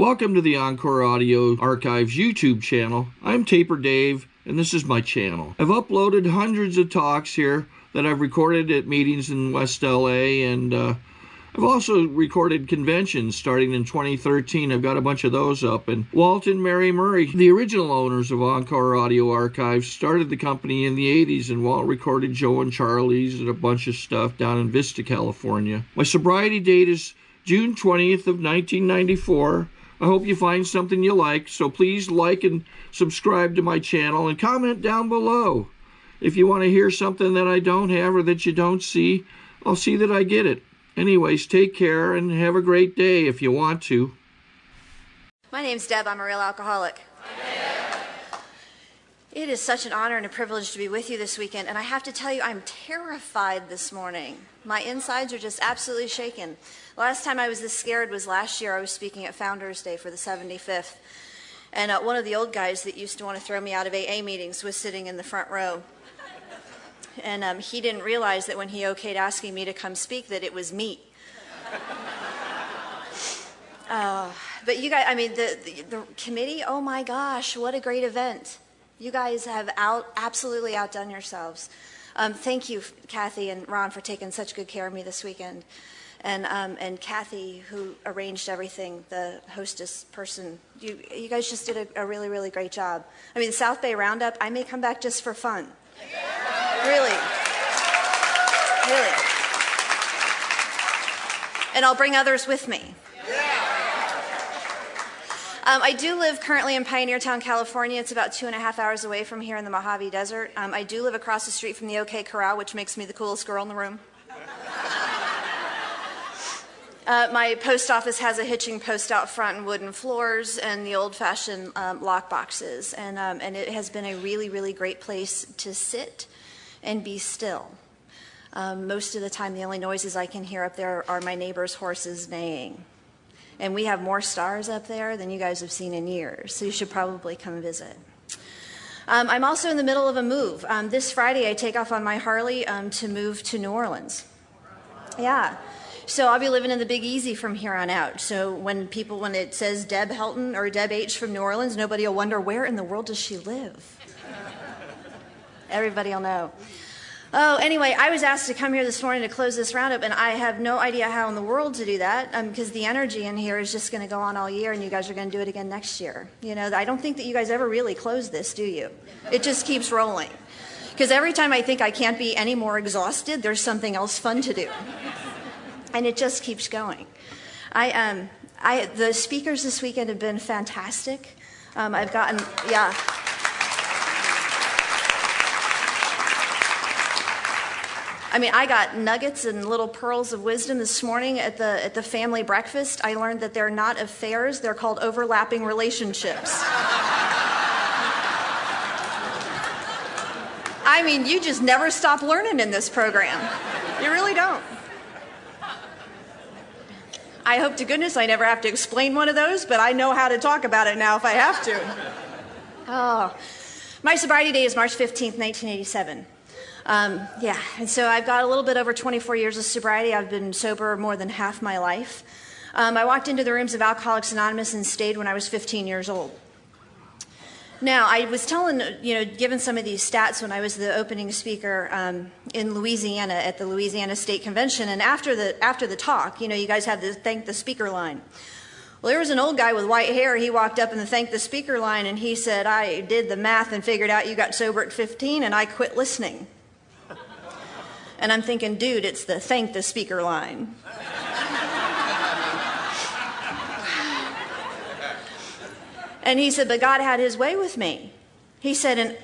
Welcome to the Encore Audio Archives YouTube channel. I'm Taper Dave, and this is my channel. I've uploaded hundreds of talks here that I've recorded at meetings in West LA, and I've also recorded conventions starting in 2013. I've got a bunch of those up. And Walt and Mary Murray, the original owners of Encore Audio Archives, started the company in the 80s, and Walt recorded Joe and Charlie's and a bunch of stuff down in Vista, California. My sobriety date is June 20th of 1994. I hope you find something you like, so please like and subscribe to my channel and comment down below. If you want to hear something that I don't have or that you don't see, I'll see that I get it. Anyways, take care and have a great day if you want to. My name's Deb. I'm a real alcoholic. It is such an honor and a privilege to be with you this weekend, and I have to tell you, I'm terrified this morning. My insides are just absolutely shaken. The last time I was this scared was last year. I was speaking at Founders Day for the 75th, and one of the old guys that used to want to throw me out of AA meetings was sitting in the front row. And he didn't realize that when he okayed asking me to come speak that it was me. But you guys, I mean, the committee, oh my gosh, what a great event. You guys have absolutely outdone yourselves. Thank you, Kathy and Ron, for taking such good care of me this weekend. And Kathy, who arranged everything, the hostess person, you guys just did a really, really great job. I mean, the South Bay Roundup, I may come back just for fun. Really. Really. And I'll bring others with me. I do live currently in Pioneertown, California. It's about 2.5 hours away from here in the Mojave Desert. I do live across the street from the OK Corral, which makes me the coolest girl in the room. My post office has a hitching post out front and wooden floors and the old-fashioned lock boxes. And it has been a really, really great place to sit and be still. Most of the time, the only noises I can hear up there are my neighbor's horses neighing. And we have more stars up there than you guys have seen in years, so you should probably come visit. I'm also in the middle of a move. This Friday, I take off on my Harley to move to New Orleans. Yeah. So I'll be living in the Big Easy from here on out. So when it says Deb Helton or Deb H from New Orleans, nobody will wonder, where in the world does she live? Everybody will know. Oh, anyway, I was asked to come here this morning to close this roundup, and I have no idea how in the world to do that, because the energy in here is just going to go on all year, and you guys are going to do it again next year. You know, I don't think that you guys ever really close this, do you? It just keeps rolling. Because every time I think I can't be any more exhausted, there's something else fun to do. And it just keeps going. The speakers this weekend have been fantastic. I've gotten, yeah. I mean, I got nuggets and little pearls of wisdom this morning at the family breakfast. I learned that they're not affairs, they're called overlapping relationships. I mean, you just never stop learning in this program. You really don't. I hope to goodness I never have to explain one of those, but I know how to talk about it now if I have to. Oh, my sobriety date is March 15th, 1987. Yeah, and so I've got a little bit over 24 years of sobriety. I've been sober more than half my life. I walked into the rooms of Alcoholics Anonymous and stayed when I was 15 years old. Now, I was given some of these stats when I was the opening speaker in Louisiana at the Louisiana State Convention, and after the talk, you guys have the thank the speaker line. Well, there was an old guy with white hair. He walked up in the thank the speaker line, and he said, I did the math and figured out you got sober at 15, and I quit listening. And I'm thinking, dude, it's the thank the speaker line. And he said, but God had his way with me. He said, and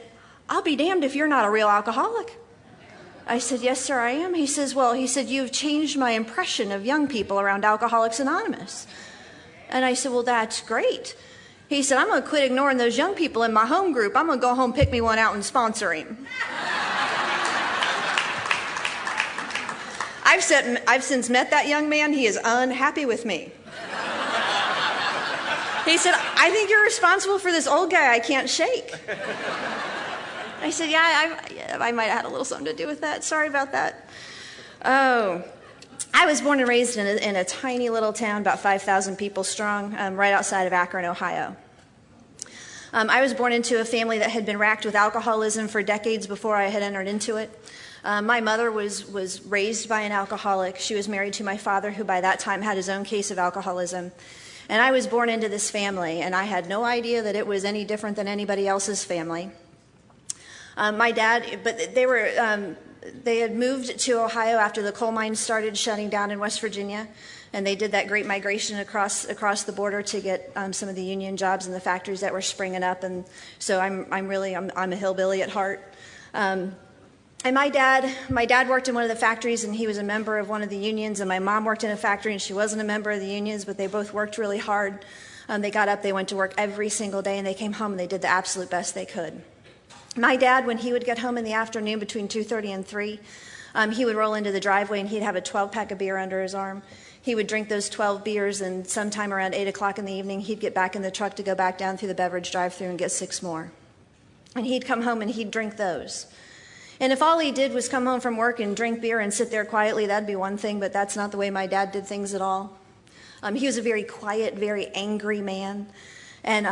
I'll be damned if you're not a real alcoholic. I said, yes, sir, I am. He says, well, you've changed my impression of young people around Alcoholics Anonymous. And I said, well, that's great. He said, I'm going to quit ignoring those young people in my home group. I'm going to go home, pick me one out, and sponsor him. I've since met that young man. He is unhappy with me. He said, I think you're responsible for this old guy I can't shake. I said, yeah, I might have had a little something to do with that. Sorry about that. Oh, I was born and raised in a tiny little town, about 5,000 people strong, right outside of Akron, Ohio. I was born into a family that had been racked with alcoholism for decades before I had entered into it. My mother was raised by an alcoholic. She was married to my father, who by that time had his own case of alcoholism. And I was born into this family, and I had no idea that it was any different than anybody else's family. My dad, but they had moved to Ohio after the coal mines started shutting down in West Virginia, and they did that great migration across the border to get some of the union jobs in the factories that were springing up. And so I'm a hillbilly at heart. And my dad worked in one of the factories, and he was a member of one of the unions, and my mom worked in a factory, and she wasn't a member of the unions, but they both worked really hard. They got up, they went to work every single day, and they came home and they did the absolute best they could. My dad, when he would get home in the afternoon between 2:30 and 3, he would roll into the driveway and he'd have a 12-pack of beer under his arm. He would drink those 12 beers, and sometime around 8 o'clock in the evening, he'd get back in the truck to go back down through the beverage drive-thru and get 6 more. And he'd come home and he'd drink those. And if all he did was come home from work and drink beer and sit there quietly, that'd be one thing, but that's not the way my dad did things at all. He was a very quiet, very angry man, and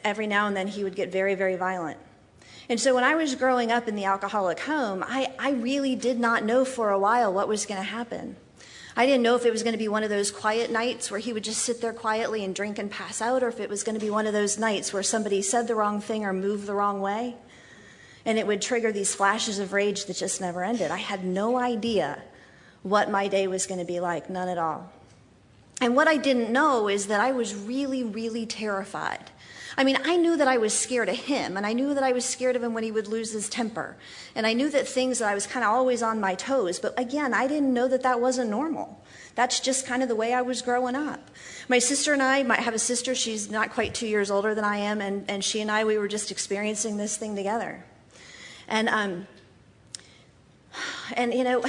every now and then he would get very, very violent. And so when I was growing up in the alcoholic home, I really did not know for a while what was going to happen. I didn't know if it was going to be one of those quiet nights where he would just sit there quietly and drink and pass out, or if it was going to be one of those nights where somebody said the wrong thing or moved the wrong way, and it would trigger these flashes of rage that just never ended. I had no idea what my day was going to be like, none at all. And what I didn't know is that I was really, really terrified. I mean, I knew that I was scared of him, and I knew that I was scared of him when he would lose his temper. And I knew that I was kind of always on my toes, but again, I didn't know that that wasn't normal. That's just kind of the way I was growing up. My sister and I might have a sister, she's not quite 2 years older than I am, and she and I, we were just experiencing this thing together. And you know,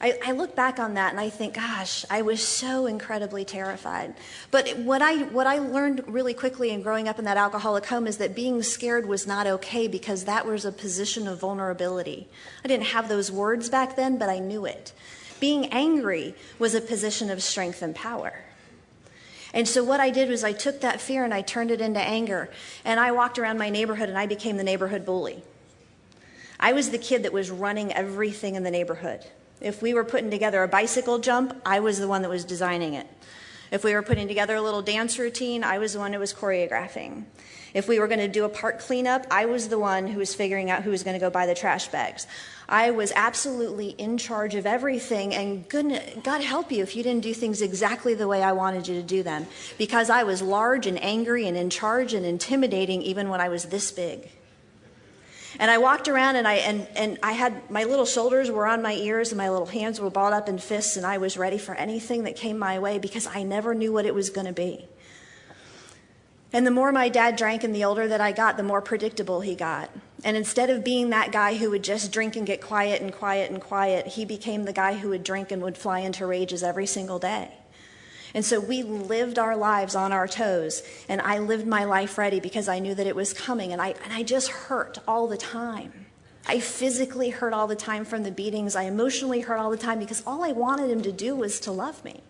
I look back on that and I think, gosh, I was so incredibly terrified. But what I learned really quickly in growing up in that alcoholic home is that being scared was not okay, because that was a position of vulnerability. I didn't have those words back then, but I knew it. Being angry was a position of strength and power. And so what I did was I took that fear and I turned it into anger. And I walked around my neighborhood and I became the neighborhood bully. I was the kid that was running everything in the neighborhood. If we were putting together a bicycle jump, I was the one that was designing it. If we were putting together a little dance routine, I was the one who was choreographing. If we were going to do a park cleanup, I was the one who was figuring out who was going to go buy the trash bags. I was absolutely in charge of everything, and God help you if you didn't do things exactly the way I wanted you to do them, because I was large and angry and in charge and intimidating even when I was this big. And I walked around and I had, my little shoulders were on my ears and my little hands were balled up in fists, and I was ready for anything that came my way because I never knew what it was going to be. And the more my dad drank and the older that I got, the more predictable he got. And instead of being that guy who would just drink and get quiet and quiet and quiet, he became the guy who would drink and would fly into rages every single day. And so we lived our lives on our toes, and I lived my life ready because I knew that it was coming, and I just hurt all the time. I physically hurt all the time from the beatings. I emotionally hurt all the time because all I wanted him to do was to love me.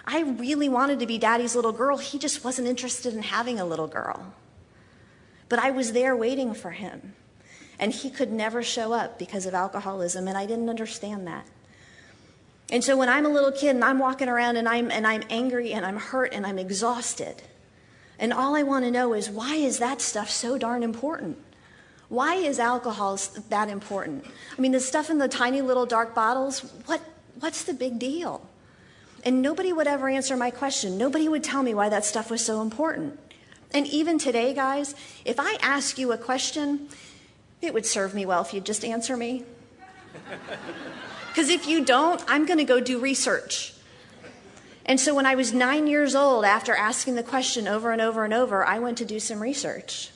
I really wanted to be Daddy's little girl. He just wasn't interested in having a little girl. But I was there waiting for him, and he could never show up because of alcoholism, and I didn't understand that. And so when I'm a little kid and I'm walking around and I'm angry and I'm hurt and I'm exhausted, and all I want to know is, why is that stuff so darn important? Why is alcohol that important? I mean, the stuff in the tiny little dark bottles, what's the big deal? And nobody would ever answer my question. Nobody would tell me why that stuff was so important. And even today, guys, if I ask you a question, it would serve me well if you'd just answer me. Because if you don't, I'm going to go do research. And so when I was 9 years old, after asking the question over and over and over, I went to do some research.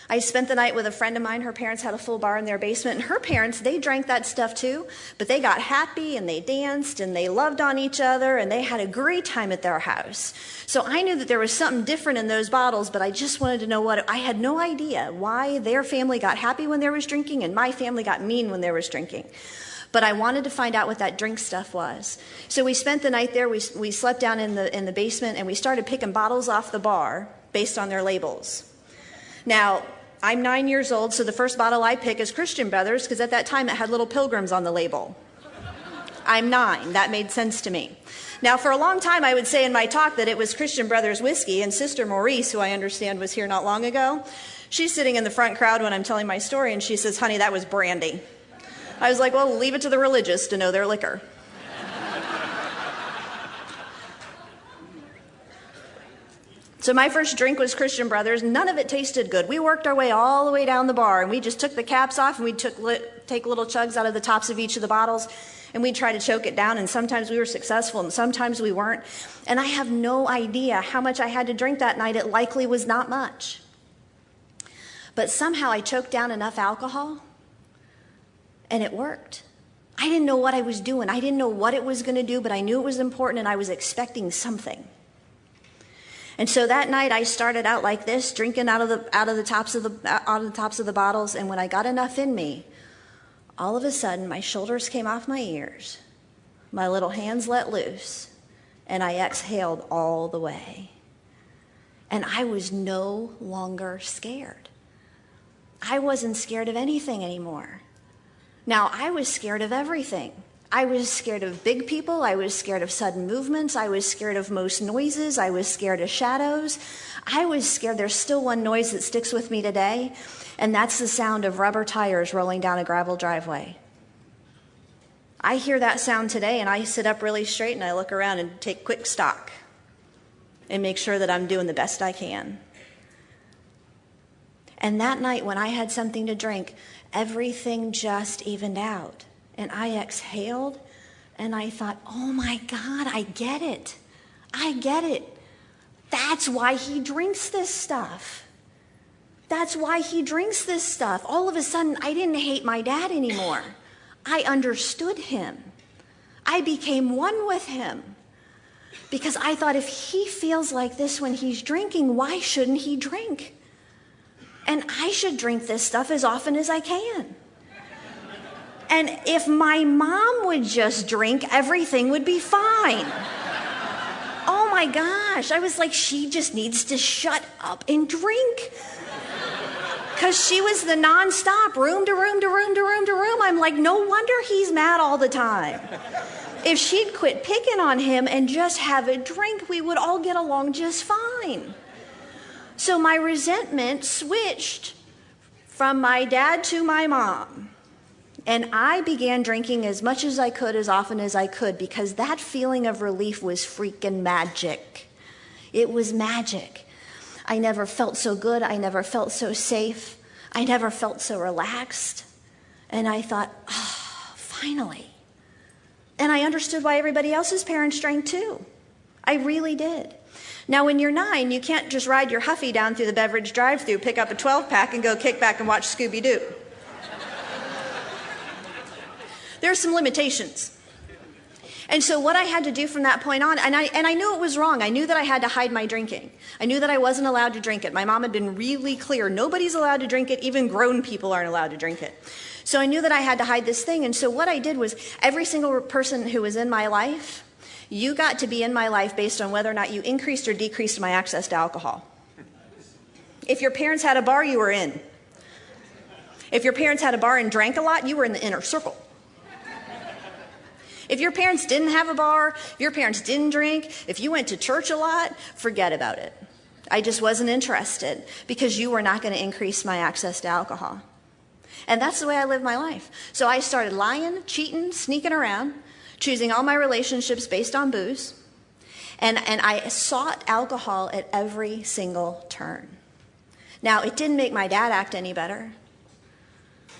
I spent the night with a friend of mine. Her parents had a full bar in their basement, and her parents, they drank that stuff too, but they got happy and they danced and they loved on each other and they had a great time at their house. So I knew that there was something different in those bottles, but I just wanted to know what. I had no idea why their family got happy when there was drinking and my family got mean when there was drinking. but I wanted to find out what that drink stuff was. So we spent the night there. We slept down in the basement, and we started picking bottles off the bar based on their labels. Now, I'm 9 years old, so the first bottle I pick is Christian Brothers, because at that time it had little pilgrims on the label. I'm 9. That made sense to me. Now, for a long time, I would say in my talk that it was Christian Brothers whiskey, and Sister Maurice, who I understand was here not long ago, she's sitting in the front crowd when I'm telling my story, and she says, honey, that was brandy. I was like, well, leave it to the religious to know their liquor. So my first drink was Christian Brothers. None of it tasted good. We worked our way all the way down the bar, and we just took the caps off, and we'd take little chugs out of the tops of each of the bottles, and we'd try to choke it down, and sometimes we were successful, and sometimes we weren't. And I have no idea how much I had to drink that night. It likely was not much. But somehow I choked down enough alcohol, and it worked. I didn't know what I was doing. I didn't know what it was going to do, but I knew it was important, and I was expecting something. And so that night I started out like this, drinking out of the tops of the bottles, and when I got enough in me, all of a sudden my shoulders came off my ears, my little hands let loose, and I exhaled all the way. And I was no longer scared. I wasn't scared of anything anymore. Now, I was scared of everything. I was scared of big people. I was scared of sudden movements. I was scared of most noises. I was scared of shadows. I was scared. There's still one noise that sticks with me today, and that's the sound of rubber tires rolling down a gravel driveway. I hear that sound today, and I sit up really straight, and I look around and take quick stock and make sure that I'm doing the best I can. And that night when I had something to drink, everything just evened out. And I exhaled, and I thought, oh my God, I get it. I get it. That's why he drinks this stuff. That's why he drinks this stuff. All of a sudden, I didn't hate my dad anymore. I understood him. I became one with him. Because I thought, if he feels like this when he's drinking, why shouldn't he drink? And I should drink this stuff as often as I can. And if my mom would just drink, everything would be fine. Oh my gosh, I was like, she just needs to shut up and drink. Because she was the nonstop, room to room to room to room to room. I'm like, no wonder he's mad all the time. If she'd quit picking on him and just have a drink, we would all get along just fine. So my resentment switched from my dad to my mom. And I began drinking as much as I could, as often as I could, because that feeling of relief was freaking magic. It was magic. I never felt so good. I never felt so safe. I never felt so relaxed. And I thought, oh, finally. And I understood why everybody else's parents drank too. I really did. Now, when you're 9, you can't just ride your Huffy down through the beverage drive-thru, pick up a 12-pack, and go kick back and watch Scooby-Doo. There are some limitations. And so what I had to do from that point on, and I knew it was wrong. I knew that I had to hide my drinking. I knew that I wasn't allowed to drink it. My mom had been really clear. Nobody's allowed to drink it. Even grown people aren't allowed to drink it. So I knew that I had to hide this thing. And so what I did was, every single person who was in my life, you got to be in my life based on whether or not you increased or decreased my access to alcohol. If your parents had a bar, you were in. If your parents had a bar and drank a lot, you were in the inner circle. If your parents didn't have a bar, if your parents didn't drink, if you went to church a lot, forget about it. I just wasn't interested, because you were not going to increase my access to alcohol. And that's the way I lived my life. So I started lying, cheating, sneaking around, choosing all my relationships based on booze. And I sought alcohol at every single turn. Now, it didn't make my dad act any better.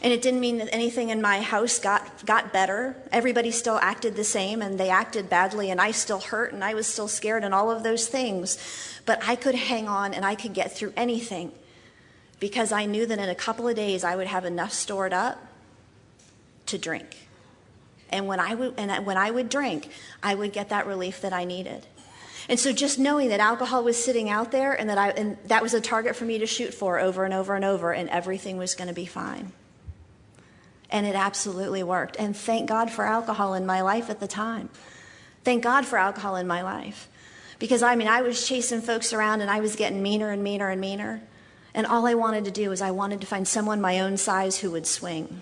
And it didn't mean that anything in my house got better. Everybody still acted the same, and they acted badly, and I still hurt, and I was still scared, and all of those things. But I could hang on, and I could get through anything, because I knew that in a couple of days I would have enough stored up to drink. And when I would drink, I would get that relief that I needed. And so just knowing that alcohol was sitting out there, and that was a target for me to shoot for over and over and over, and everything was going to be fine. And it absolutely worked. And thank God for alcohol in my life at the time. Thank God for alcohol in my life. Because, I mean, I was chasing folks around and I was getting meaner and meaner and meaner. And all I wanted to do was I wanted to find someone my own size who would swing.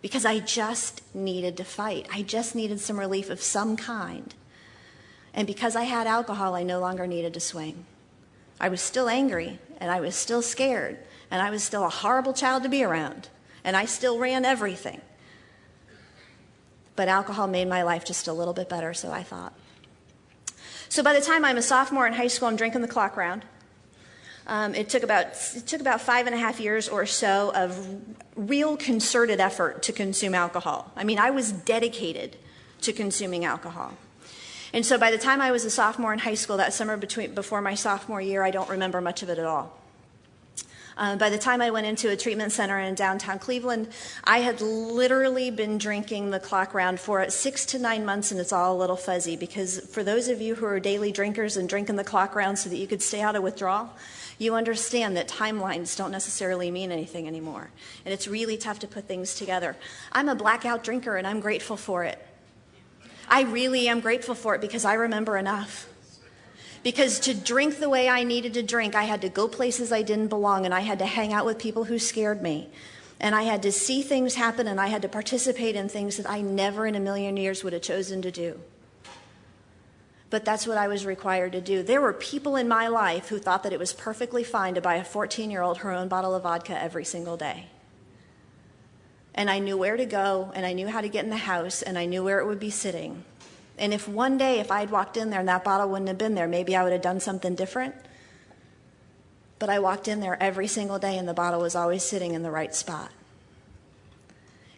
Because I just needed to fight. I just needed some relief of some kind. And because I had alcohol, I no longer needed to swing. I was still angry, and I was still scared, and I was still a horrible child to be around, and I still ran everything. But alcohol made my life just a little bit better, so I thought. So by the time I'm a sophomore in high school, I'm drinking the clock round. It took about 5.5 years or so of real concerted effort to consume alcohol. I mean, I was dedicated to consuming alcohol. And so by the time I was a sophomore in high school, that summer before my sophomore year, I don't remember much of it at all. By the time I went into a treatment center in downtown Cleveland, I had literally been drinking the clock round for 6 to 9 months, and it's all a little fuzzy, because for those of you who are daily drinkers and drinking the clock round so that you could stay out of withdrawal, you understand that timelines don't necessarily mean anything anymore. And it's really tough to put things together. I'm a blackout drinker, and I'm grateful for it. I really am grateful for it because I remember enough. Because to drink the way I needed to drink, I had to go places I didn't belong, and I had to hang out with people who scared me. And I had to see things happen, and I had to participate in things that I never in a million years would have chosen to do. But that's what I was required to do. There were people in my life who thought that it was perfectly fine to buy a 14-year-old her own bottle of vodka every single day. And I knew where to go, and I knew how to get in the house, and I knew where it would be sitting. And if one day, if I'd walked in there and that bottle wouldn't have been there, maybe I would have done something different. But I walked in there every single day, and the bottle was always sitting in the right spot.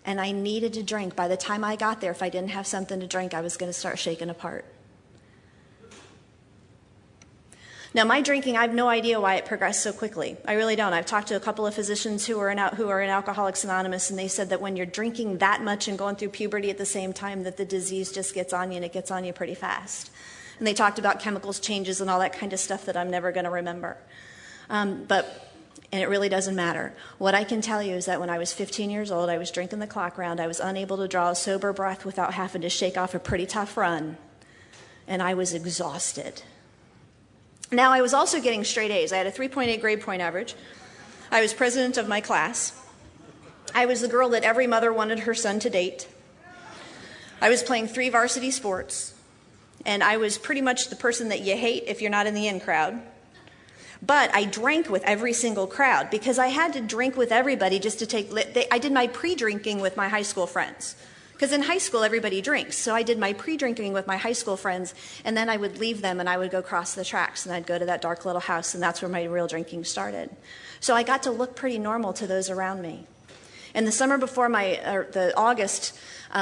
And I needed to drink. By the time I got there, if I didn't have something to drink, I was going to start shaking apart. Now, my drinking, I have no idea why it progressed so quickly. I really don't. I've talked to a couple of physicians who are in Alcoholics Anonymous, and they said that when you're drinking that much and going through puberty at the same time, that the disease just gets on you, and it gets on you pretty fast. And they talked about chemicals changes and all that kind of stuff that I'm never going to remember. And it really doesn't matter. What I can tell you is that when I was 15 years old, I was drinking the clock round. I was unable to draw a sober breath without having to shake off a pretty tough run. And I was exhausted. Now, I was also getting straight A's. I had a 3.8 grade point average. I was president of my class. I was the girl that every mother wanted her son to date. I was playing 3 varsity sports. And I was pretty much the person that you hate if you're not in the in crowd. But I drank with every single crowd because I had to drink with everybody just to take... I did my pre-drinking with my high school friends. Because in high school, everybody drinks. So I did my pre-drinking with my high school friends, and then I would leave them, and I would go cross the tracks, and I'd go to that dark little house, and that's where my real drinking started. So I got to look pretty normal to those around me. In the summer before August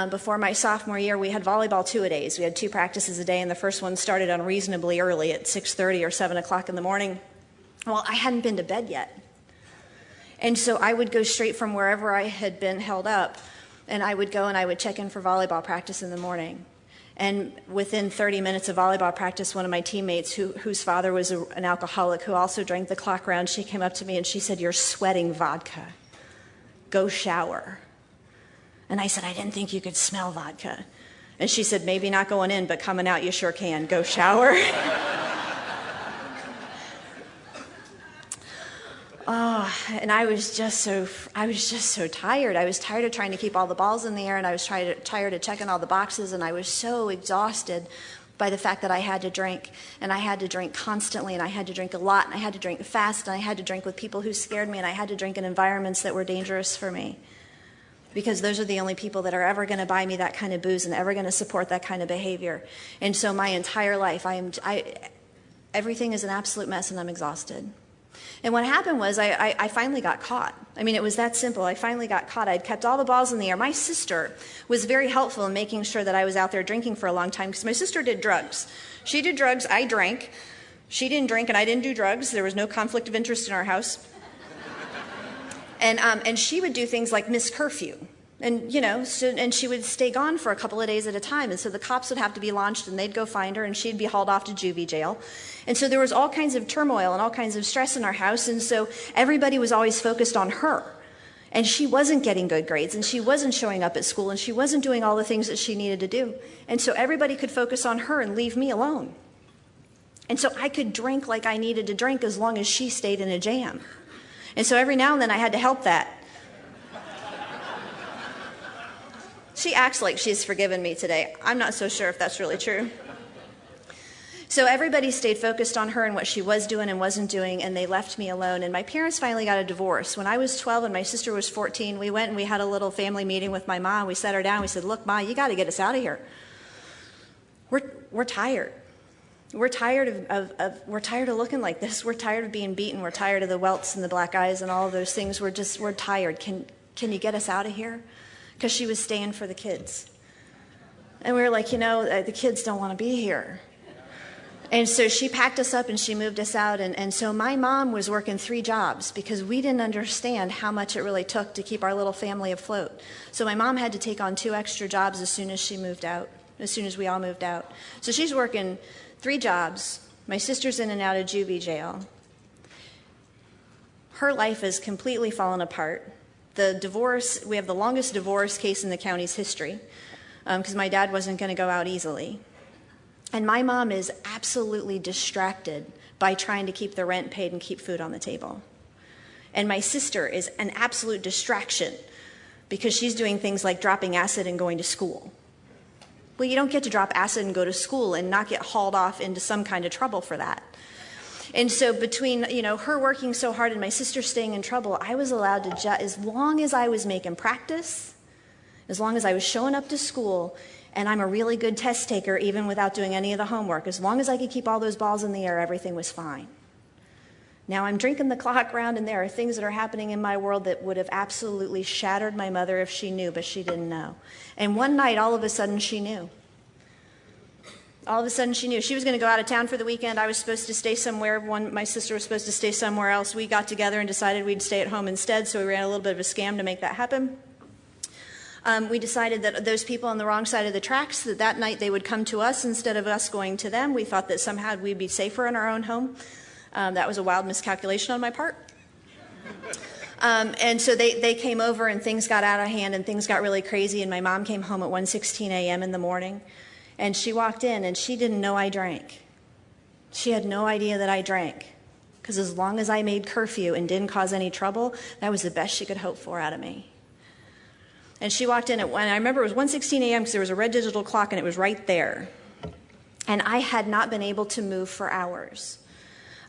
before my sophomore year, we had volleyball 2-a-days. We had 2 practices a day, and the first one started unreasonably early at 6:30 or 7 o'clock in the morning. Well, I hadn't been to bed yet. And so I would go straight from wherever I had been held up, and I would go and I would check in for volleyball practice in the morning. And within 30 minutes of volleyball practice, one of my teammates, whose father was an alcoholic who also drank the clock round, she came up to me and she said, "You're sweating vodka. Go shower." And I said, "I didn't think you could smell vodka." And she said, "Maybe not going in, but coming out you sure can. Go shower." Oh, and I was just so tired. I was tired of trying to keep all the balls in the air, and I was tired of checking all the boxes, and I was so exhausted by the fact that I had to drink, and I had to drink constantly, and I had to drink a lot, and I had to drink fast, and I had to drink with people who scared me, and I had to drink in environments that were dangerous for me, because those are the only people that are ever going to buy me that kind of booze and ever going to support that kind of behavior. And so my entire life, everything is an absolute mess, and I'm exhausted. And what happened was I finally got caught. I mean, it was that simple. I finally got caught. I'd kept all the balls in the air. My sister was very helpful in making sure that I was out there drinking for a long time, because my sister did drugs. She did drugs. I drank. She didn't drink, and I didn't do drugs. There was no conflict of interest in our house. And she would do things like miss curfew. And, and she would stay gone for a couple of days at a time. And so the cops would have to be launched, and they'd go find her, and she'd be hauled off to juvie jail. And so there was all kinds of turmoil and all kinds of stress in our house. And so everybody was always focused on her. And she wasn't getting good grades, and she wasn't showing up at school, and she wasn't doing all the things that she needed to do. And so everybody could focus on her and leave me alone. And so I could drink like I needed to drink as long as she stayed in a jam. And so every now and then I had to help that. She acts like she's forgiven me today. I'm not so sure if that's really true. So everybody stayed focused on her and what she was doing and wasn't doing, and they left me alone. And my parents finally got a divorce. When I was 12 and my sister was 14, we went and we had a little family meeting with my mom. We sat her down. We said, look, Ma, you got to get us out of here. We're tired. We're tired of looking like this. We're tired of being beaten. We're tired of the welts and the black eyes and all of those things. We're tired. Can you get us out of here? Because she was staying for the kids. And we were like, the kids don't want to be here. And so she packed us up and she moved us out. And so my mom was working 3 jobs because we didn't understand how much it really took to keep our little family afloat. So my mom had to take on 2 extra jobs as soon as she moved out, as soon as we all moved out. So she's working 3 jobs. My sister's in and out of juvie jail. Her life has completely fallen apart. The divorce, we have the longest divorce case in the county's history because my dad wasn't going to go out easily. And my mom is absolutely distracted by trying to keep the rent paid and keep food on the table. And my sister is an absolute distraction because she's doing things like dropping acid and going to school. Well, you don't get to drop acid and go to school and not get hauled off into some kind of trouble for that. And so between, her working so hard and my sister staying in trouble, I was allowed to, as long as I was making practice, as long as I was showing up to school, and I'm a really good test taker even without doing any of the homework, as long as I could keep all those balls in the air, everything was fine. Now I'm drinking the clock round, and there are things that are happening in my world that would have absolutely shattered my mother if she knew, but she didn't know. And one night, all of a sudden, she knew. All of a sudden, she knew. She was going to go out of town for the weekend. I was supposed to stay somewhere. My sister was supposed to stay somewhere else. We got together and decided we'd stay at home instead, so we ran a little bit of a scam to make that happen. We decided that those people on the wrong side of the tracks, that night they would come to us instead of us going to them. We thought that somehow we'd be safer in our own home. That was a wild miscalculation on my part. And so they came over and things got out of hand and things got really crazy, and my mom came home at 1:16 a.m. in the morning. And she walked in and she didn't know I drank. She had no idea that I drank. Because as long as I made curfew and didn't cause any trouble, that was the best she could hope for out of me. And she walked in at I remember it was 1:16 a.m. because there was a red digital clock and it was right there. And I had not been able to move for hours.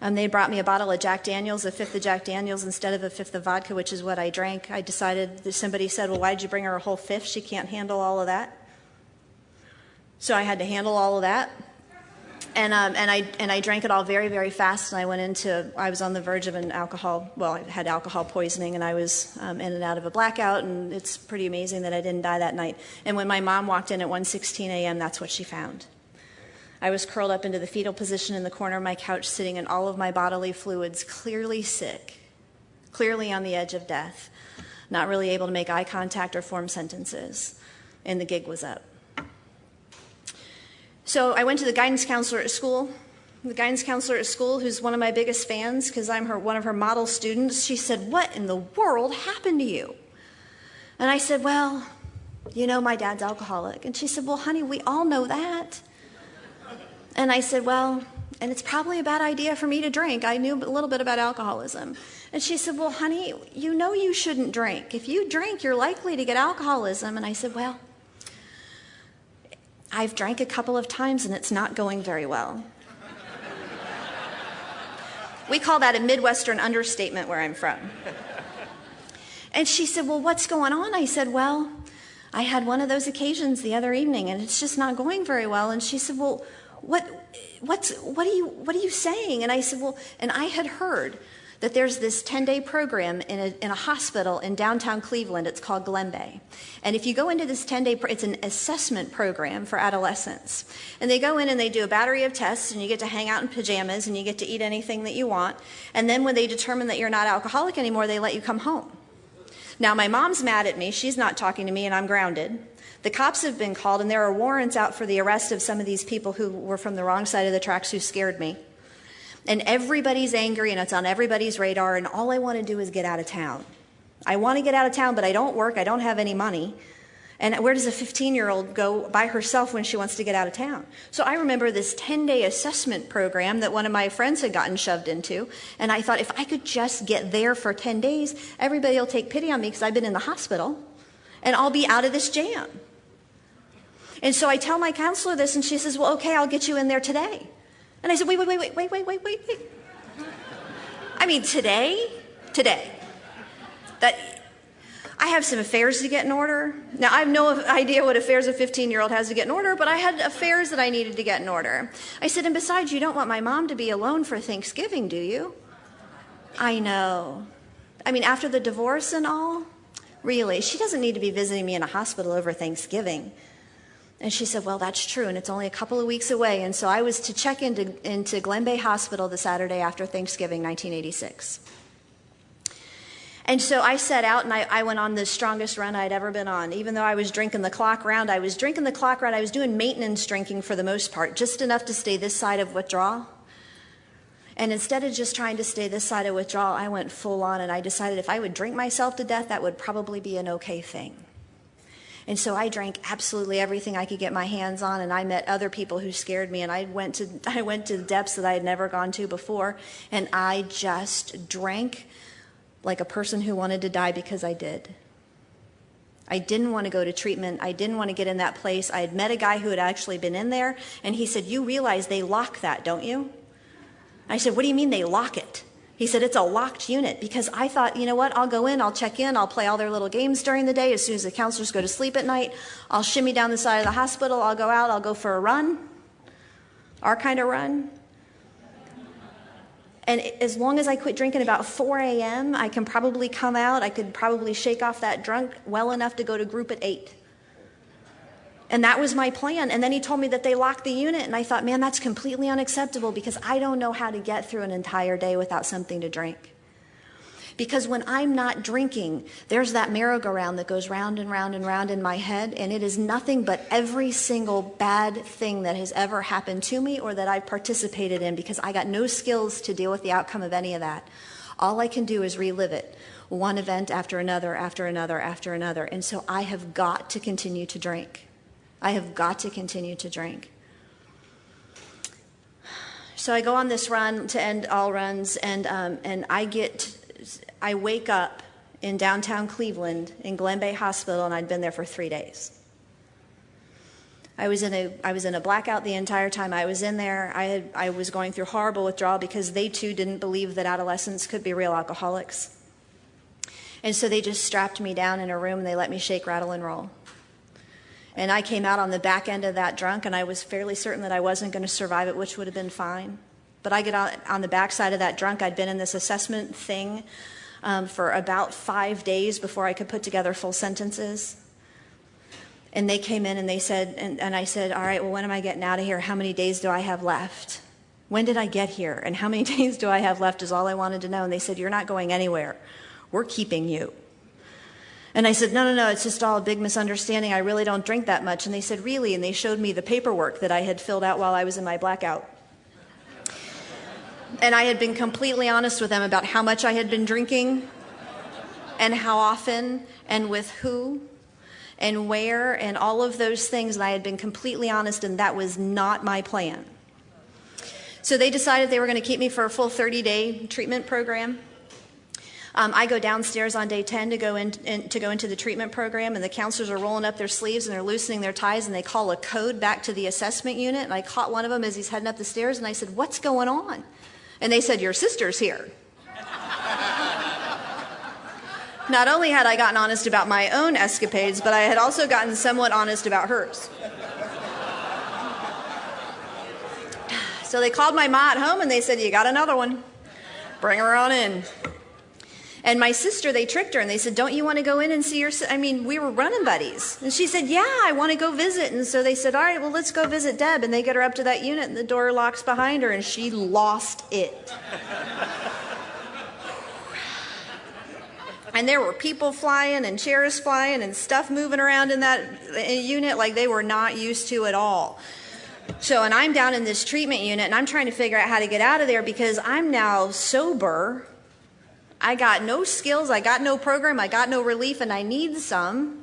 They brought me a bottle of Jack Daniels, a 5th of Jack Daniels instead of a 5th of vodka, which is what I drank. I decided, somebody said, well, why did you bring her a whole 5th? She can't handle all of that. So I had to handle all of that. And I drank it all very, very fast, and I was on the verge of I had alcohol poisoning, and I was in and out of a blackout, and it's pretty amazing that I didn't die that night. And when my mom walked in at 1:16 a.m., that's what she found. I was curled up into the fetal position in the corner of my couch, sitting in all of my bodily fluids, clearly sick, clearly on the edge of death, not really able to make eye contact or form sentences, and the gig was up. So I went to the guidance counselor at school. The guidance counselor at school, who's one of my biggest fans because I'm one of her model students, she said, what in the world happened to you? And I said, well, my dad's alcoholic. And she said, well, honey, we all know that. And I said, well, and it's probably a bad idea for me to drink. I knew a little bit about alcoholism. And she said, well, honey, you shouldn't drink. If you drink, you're likely to get alcoholism. And I said, well, I've drank a couple of times and it's not going very well. We call that a Midwestern understatement where I'm from. And she said, well, what's going on? I said, well, I had one of those occasions the other evening and it's just not going very well. And she said, well, what are you saying? And I said, well, and I had heard that there's this 10-day program in a hospital in downtown Cleveland. It's called Glen Bay. And if you go into this 10-day, it's an assessment program for adolescents. And they go in and they do a battery of tests, and you get to hang out in pajamas, and you get to eat anything that you want. And then when they determine that you're not alcoholic anymore, they let you come home. Now, my mom's mad at me. She's not talking to me, and I'm grounded. The cops have been called, and there are warrants out for the arrest of some of these people who were from the wrong side of the tracks who scared me. And everybody's angry, and it's on everybody's radar, and all I want to do is get out of town. I want to get out of town, but I don't work. I don't have any money. And where does a 15-year-old go by herself when she wants to get out of town? So I remember this 10-day assessment program that one of my friends had gotten shoved into. And I thought, if I could just get there for 10 days, everybody will take pity on me because I've been in the hospital. And I'll be out of this jam. And so I tell my counselor this, and she says, well, okay, I'll get you in there today. And I said, wait. I mean, today? I have some affairs to get in order. Now, I have no idea what affairs a 15-year-old has to get in order, but I had affairs that I needed to get in order. I said, and besides, you don't want my mom to be alone for Thanksgiving, do you? I know. I mean, after the divorce and all, really, she doesn't need to be visiting me in a hospital over Thanksgiving. And she said, well, that's true, and it's only a couple of weeks away. And so I was to check into Glen Bay Hospital the Saturday after Thanksgiving, 1986. And so I set out, and I went on the strongest run I'd ever been on. Even though I was drinking the clock round, I was doing maintenance drinking for the most part, just enough to stay this side of withdrawal. And instead of just trying to stay this side of withdrawal, I went full on, and I decided if I would drink myself to death, that would probably be an okay thing. And so I drank absolutely everything I could get my hands on, and I met other people who scared me, and I went to depths that I had never gone to before, and I just drank like a person who wanted to die because I did. I didn't want to go to treatment. I didn't want to get in that place. I had met a guy who had actually been in there, and he said, you realize they lock that, don't you? I said, what do you mean they lock it? He said, it's a locked unit, because I thought, you know what, I'll go in, I'll check in, I'll play all their little games during the day. As soon as the counselors go to sleep at night, I'll shimmy down the side of the hospital, I'll go out, I'll go for a run, our kind of run. And as long as I quit drinking about 4 a.m., I can probably come out, I could probably shake off that drunk well enough to go to group at 8. And that was my plan. And then he told me that they locked the unit, and I thought, man, that's completely unacceptable, because I don't know how to get through an entire day without something to drink. Because when I'm not drinking, there's that merry-go-round that goes round and round and round in my head, and it is nothing but every single bad thing that has ever happened to me or that I've participated in, because I got no skills to deal with the outcome of any of that. All I can do is relive it, one event after another, after another, after another. And so I have got to continue to drink. I have got to continue to drink. So I go on this run to end all runs, and I wake up in downtown Cleveland in Glen Bay Hospital, and I'd been there for 3 days. I was in a blackout the entire time I was in there. I was going through horrible withdrawal because they too didn't believe that adolescents could be real alcoholics. And so they just strapped me down in a room, and they let me shake, rattle, and roll. And I came out on the back end of that drunk, and I was fairly certain that I wasn't going to survive it, which would have been fine. But I get on the backside of that drunk. I'd been in this assessment thing for about 5 days before I could put together full sentences. And they came in and they said, and I said, all right, well, when am I getting out of here? How many days do I have left? When did I get here? And how many days do I have left is all I wanted to know. And they said, you're not going anywhere. We're keeping you. And I said, no, it's just all a big misunderstanding. I really don't drink that much. And they said, really? And they showed me the paperwork that I had filled out while I was in my blackout. And I had been completely honest with them about how much I had been drinking and how often and with who and where and all of those things. And I had been completely honest, and that was not my plan. So they decided they were going to keep me for a full 30-day treatment program. I go downstairs on day 10 to go into the treatment program, and the counselors are rolling up their sleeves and they're loosening their ties, and they call a code back to the assessment unit. And I caught one of them as he's heading up the stairs, and I said, what's going on? And they said, your sister's here. Not only had I gotten honest about my own escapades, but I had also gotten somewhat honest about hers. So they called my ma at home, and they said, you got another one. Bring her on in. And my sister, they tricked her, and they said, don't you want to go in and see your sister? I mean, we were running buddies. And she said, yeah, I want to go visit. And so they said, all right, well, let's go visit Deb. And they get her up to that unit, and the door locks behind her, and she lost it. And there were people flying and chairs flying and stuff moving around in that unit like they were not used to at all. So, and I'm down in this treatment unit, and I'm trying to figure out how to get out of there because I'm now sober. I got no skills, I got no program, I got no relief, and I need some.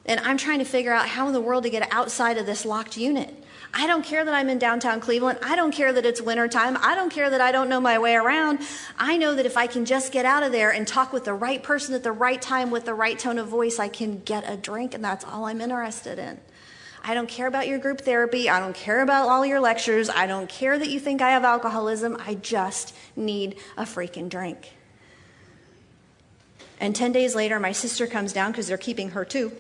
And I'm trying to figure out how in the world to get outside of this locked unit. I don't care that I'm in downtown Cleveland. I don't care that it's wintertime. I don't care that I don't know my way around. I know that if I can just get out of there and talk with the right person at the right time with the right tone of voice, I can get a drink, and that's all I'm interested in. I don't care about your group therapy. I don't care about all your lectures. I don't care that you think I have alcoholism. I just need a freaking drink. And 10 days later, my sister comes down because they're keeping her too.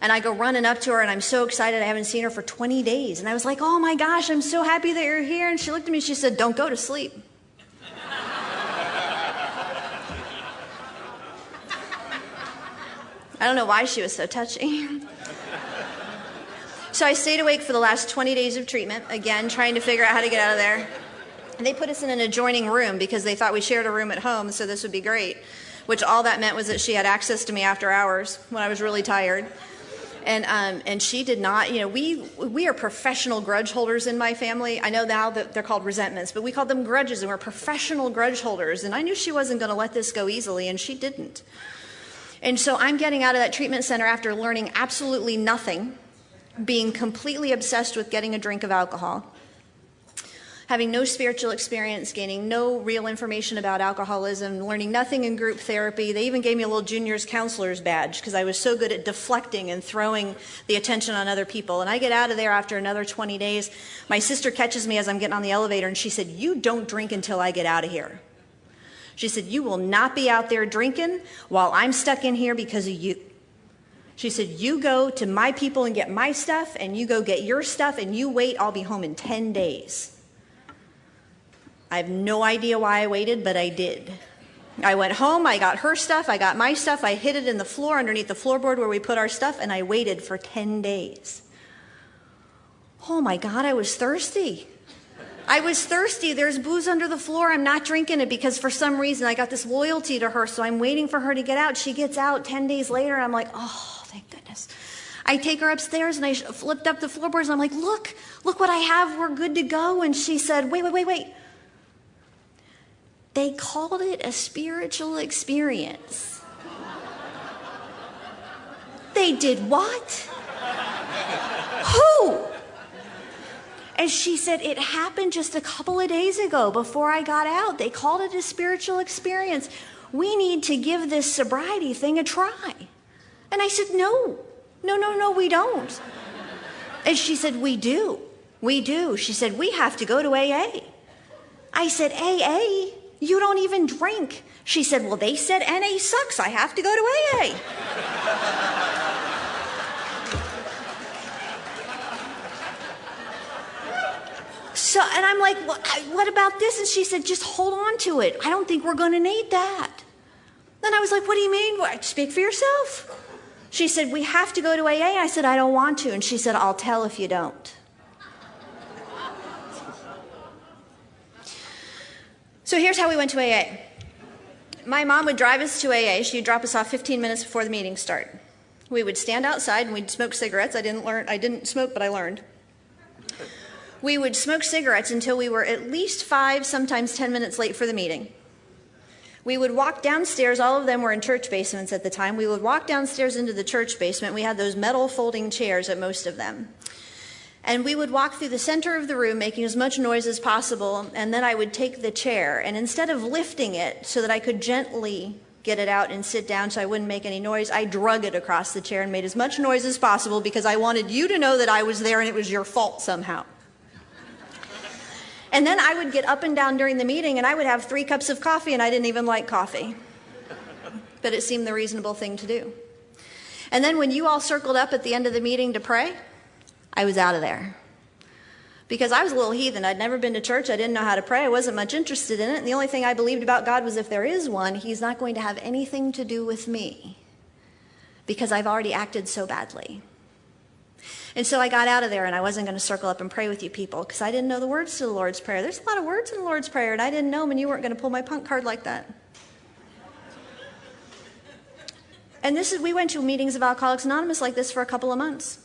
And I go running up to her, and I'm so excited. I haven't seen her for 20 days. And I was like, oh my gosh, I'm so happy that you're here. And she looked at me, she said, don't go to sleep. I don't know why she was so touchy. So I stayed awake for the last 20 days of treatment, again, trying to figure out how to get out of there. And they put us in an adjoining room because they thought we shared a room at home, so this would be great. Which all that meant was that she had access to me after hours when I was really tired. And she did not, we are professional grudge holders in my family. I know now that they're called resentments, but we called them grudges, and we're professional grudge holders. And I knew she wasn't going to let this go easily, and she didn't. And so I'm getting out of that treatment center after learning absolutely nothing, being completely obsessed with getting a drink of alcohol, having no spiritual experience, gaining no real information about alcoholism, learning nothing in group therapy. They even gave me a little junior's counselor's badge because I was so good at deflecting and throwing the attention on other people. And I get out of there after another 20 days. My sister catches me as I'm getting on the elevator, and she said, you don't drink until I get out of here. She said, you will not be out there drinking while I'm stuck in here because of you. She said, you go to my people and get my stuff, and you go get your stuff, and you wait. I'll be home in 10 days. I have no idea why I waited, but I did. I went home, I got her stuff, I got my stuff, I hid it in the floor underneath the floorboard where we put our stuff, and I waited for 10 days. Oh my God, I was thirsty. I was thirsty. There's booze under the floor. I'm not drinking it because for some reason I got this loyalty to her, so I'm waiting for her to get out. She gets out 10 days later, and I'm like, oh, thank goodness. I take her upstairs, and I flipped up the floorboards, and I'm like, look what I have. We're good to go. And she said, wait. They called it a spiritual experience. They did what? Who? And she said, it happened just a couple of days ago before I got out. They called it a spiritual experience. We need to give this sobriety thing a try. And I said, no, we don't. And she said, we do. She said, we have to go to AA. I said, AA? You don't even drink. She said, well, they said NA sucks. I have to go to AA. So, and I'm like, what about this? And she said, just hold on to it. I don't think we're going to need that. Then I was like, what do you mean? Well, speak for yourself. She said, we have to go to AA. I said, I don't want to. And she said, I'll tell if you don't. So here's how we went to AA. My mom would drive us to AA. She'd drop us off 15 minutes before the meeting started. We would stand outside and we'd smoke cigarettes. I didn't smoke, but I learned. We would smoke cigarettes until we were at least 5, sometimes 10 minutes late for the meeting. We would walk downstairs. All of them were in church basements at the time. We would walk downstairs into the church basement. We had those metal folding chairs at most of them. And we would walk through the center of the room, making as much noise as possible, and then I would take the chair, and instead of lifting it so that I could gently get it out and sit down so I wouldn't make any noise, I drug it across the chair and made as much noise as possible because I wanted you to know that I was there and it was your fault somehow. And then I would get up and down during the meeting, and I would have 3 cups of coffee, and I didn't even like coffee. But it seemed the reasonable thing to do. And then when you all circled up at the end of the meeting to pray, I was out of there. Because I was a little heathen. I'd never been to church. I didn't know how to pray. I wasn't much interested in it. And the only thing I believed about God was if there is one, he's not going to have anything to do with me. Because I've already acted so badly. And so I got out of there, and I wasn't going to circle up and pray with you people because I didn't know the words to the Lord's Prayer. There's a lot of words in the Lord's Prayer, and I didn't know them, and you weren't going to pull my punk card like that. And we went to meetings of Alcoholics Anonymous like this for a couple of months.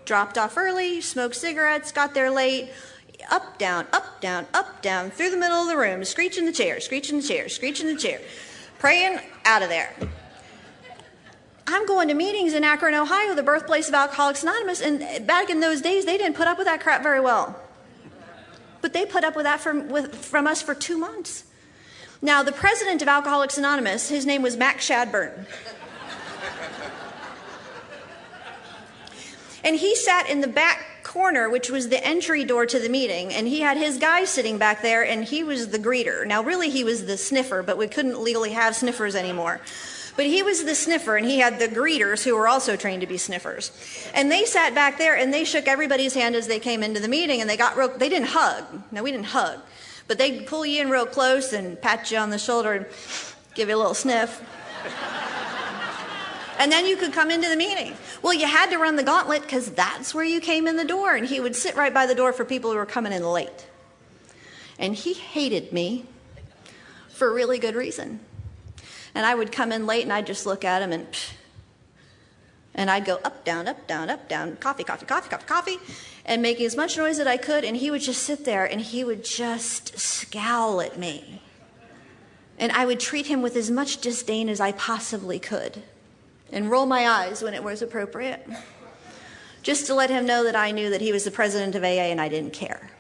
Dropped off early, smoked cigarettes, got there late. up, down, through the middle of the room, screeching the chair, screeching the chair, screeching the chair, praying, out of there. I'm going to meetings in Akron, Ohio, the birthplace of Alcoholics Anonymous, and back in those days, they didn't put up with that crap very well. But they put up with that from us for 2 months. Now, the president of Alcoholics Anonymous, his name was Mac Shadburn. And he sat in the back corner, which was the entry door to the meeting, and he had his guy sitting back there, and he was the greeter. Now, really, he was the sniffer, but we couldn't legally have sniffers anymore. But he was the sniffer, and he had the greeters who were also trained to be sniffers. And they sat back there, and they shook everybody's hand as they came into the meeting, and they didn't hug. No, we didn't hug. But they'd pull you in real close and pat you on the shoulder and give you a little sniff. And then you could come into the meeting. Well, you had to run the gauntlet because that's where you came in the door. And he would sit right by the door for people who were coming in late. And he hated me for a really good reason. And I would come in late and I'd just look at him and I'd go up, down, coffee, coffee, coffee, coffee, coffee, and making as much noise as I could. And he would just sit there and he would just scowl at me. And I would treat him with as much disdain as I possibly could and roll my eyes when it was appropriate, just to let him know that I knew that he was the president of AA and I didn't care.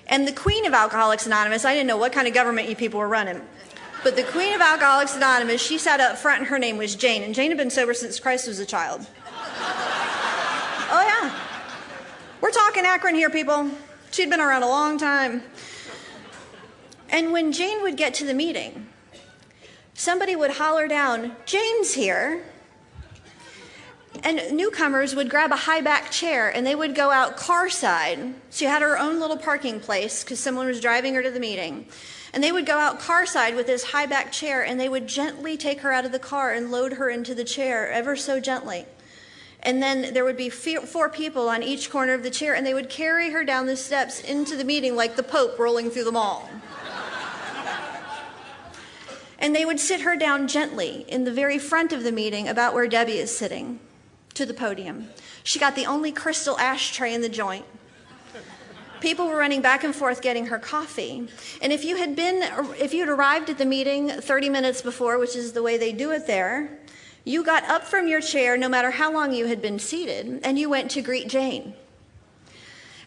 And the queen of Alcoholics Anonymous, I didn't know what kind of government you people were running, but the queen of Alcoholics Anonymous, she sat up front and her name was Jane. And Jane had been sober since Christ was a child. Oh yeah. We're talking Akron here, people. She'd been around a long time. And when Jane would get to the meeting, somebody would holler down, "Jane's here." And newcomers would grab a high-back chair and they would go out car side. She had her own little parking place because someone was driving her to the meeting. And they would go out car side with this high-back chair and they would gently take her out of the car and load her into the chair ever so gently. And then there would be 4 people on each corner of the chair and they would carry her down the steps into the meeting like the Pope rolling through the mall. And they would sit her down gently in the very front of the meeting about where Debbie is sitting, to the podium. She got the only crystal ashtray in the joint. People were running back and forth getting her coffee. And if you'd arrived at the meeting 30 minutes before, which is the way they do it there, you got up from your chair no matter how long you had been seated, and you went to greet Jane.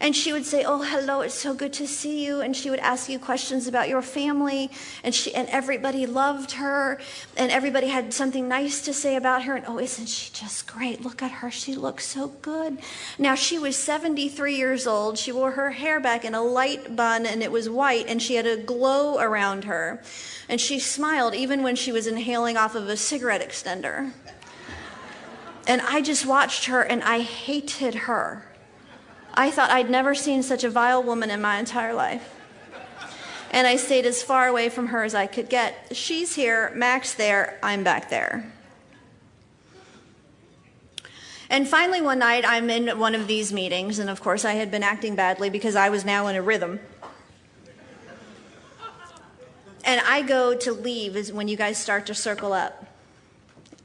And she would say, "Oh, hello, it's so good to see you." And she would ask you questions about your family. And everybody loved her. And everybody had something nice to say about her. And, "Oh, isn't she just great? Look at her. She looks so good." Now, she was 73 years old. She wore her hair back in a light bun, and it was white. And she had a glow around her. And she smiled even when she was inhaling off of a cigarette extender. And I just watched her, and I hated her. I thought I'd never seen such a vile woman in my entire life. And I stayed as far away from her as I could get. She's here, Mac's there, I'm back there. And finally one night I'm in one of these meetings, and of course I had been acting badly because I was now in a rhythm. And I go to leave is when you guys start to circle up.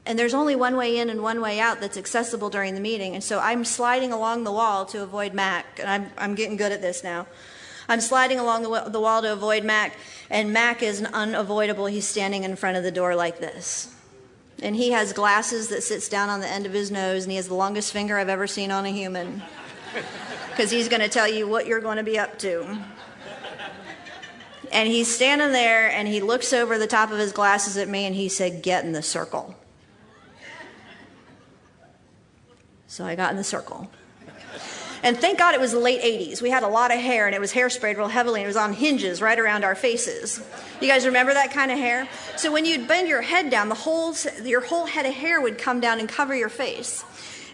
And there's only one way in and one way out that's accessible during the meeting. And so I'm sliding along the wall to avoid Mac. And I'm getting good at this now. I'm sliding along the wall to avoid Mac. And Mac is unavoidable. He's standing in front of the door like this. And he has glasses that sits down on the end of his nose. And he has the longest finger I've ever seen on a human. Because he's going to tell you what you're going to be up to. And he's standing there. And he looks over the top of his glasses at me. And he said, "Get in the circle." So I got in the circle. And thank God it was the late 80s. We had a lot of hair, and it was hairsprayed real heavily, and it was on hinges right around our faces. You guys remember that kind of hair? So when you'd bend your head down, your whole head of hair would come down and cover your face.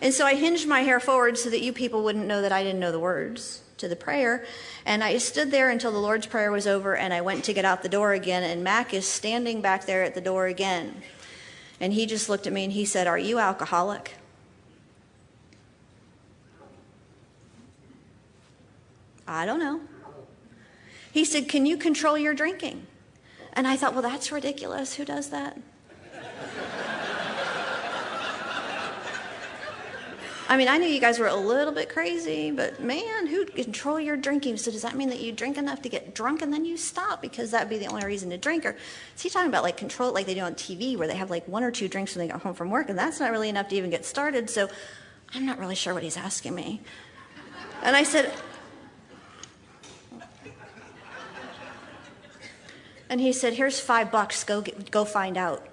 And so I hinged my hair forward so that you people wouldn't know that I didn't know the words to the prayer. And I stood there until the Lord's Prayer was over, and I went to get out the door again, and Mac is standing back there at the door again. And he just looked at me, and he said, "Are you alcoholic?" I don't know. He said, "Can you control your drinking?" And I thought, well, that's ridiculous. Who does that? I mean, I knew you guys were a little bit crazy, but man, who'd control your drinking? So does that mean that you drink enough to get drunk and then you stop because that'd be the only reason to drink? Or is he talking about like control it like they do on TV where they have like 1 or 2 drinks when they go home from work and that's not really enough to even get started. So I'm not really sure what he's asking me. And I said, and he said, here's $5, go find out.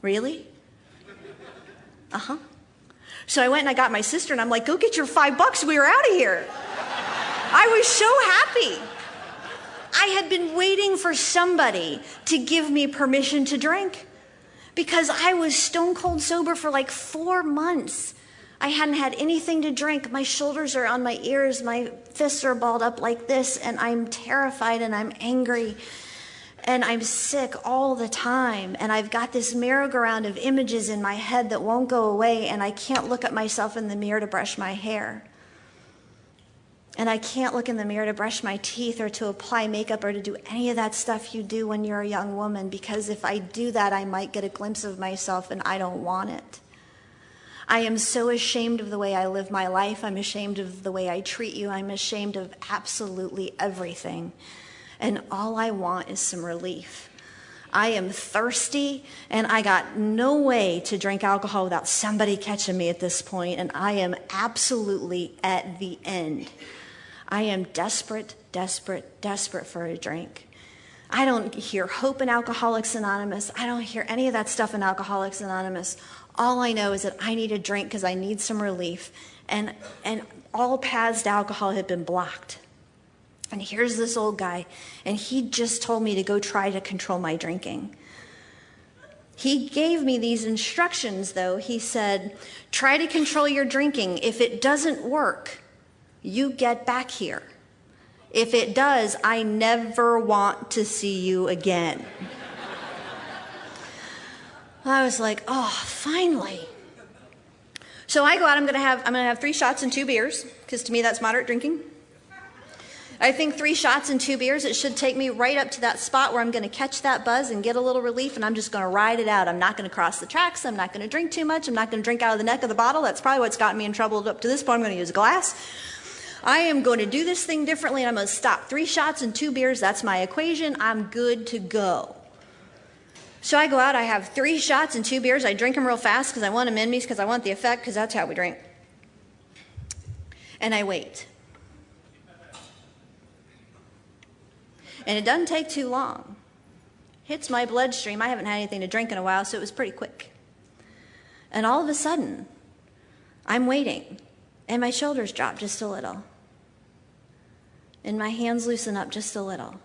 Really? Uh-huh. So I went and I got my sister and I'm like, go get your $5, we were out of here. I was so happy. I had been waiting for somebody to give me permission to drink because I was stone cold sober for like 4 months. I hadn't had anything to drink. My shoulders are on my ears. My fists are balled up like this and I'm terrified and I'm angry. And I'm sick all the time. And I've got this merry-go-round of images in my head that won't go away. And I can't look at myself in the mirror to brush my hair. And I can't look in the mirror to brush my teeth or to apply makeup or to do any of that stuff you do when you're a young woman. Because if I do that, I might get a glimpse of myself and I don't want it. I am so ashamed of the way I live my life. I'm ashamed of the way I treat you. I'm ashamed of absolutely everything. And all I want is some relief. I am thirsty, and I got no way to drink alcohol without somebody catching me at this point, and I am absolutely at the end. I am desperate, desperate, desperate for a drink. I don't hear hope in Alcoholics Anonymous. I don't hear any of that stuff in Alcoholics Anonymous. All I know is that I need a drink because I need some relief, and all paths to alcohol had been blocked. And here's this old guy, and he just told me to go try to control my drinking. He gave me these instructions, though. He said, try to control your drinking. If it doesn't work, you get back here. If it does, I never want to see you again. I was like, oh, finally. So I go out, I'm gonna have 3 shots and 2 beers, because to me that's moderate drinking. I think 3 shots and 2 beers, it should take me right up to that spot where I'm going to catch that buzz and get a little relief, and I'm just going to ride it out. I'm not going to cross the tracks. I'm not going to drink too much. I'm not going to drink out of the neck of the bottle. That's probably what's gotten me in trouble up to this point. I'm going to use a glass. I am going to do this thing differently, and I'm going to stop. 3 shots and 2 beers, that's my equation. I'm good to go. So I go out, I have 3 shots and 2 beers. I drink them real fast because I want them in me, because I want the effect, because that's how we drink. And I wait. And it doesn't take too long. Hits my bloodstream. I haven't had anything to drink in a while, so it was pretty quick. And all of a sudden, I'm waiting, and my shoulders drop just a little. And my hands loosen up just a little.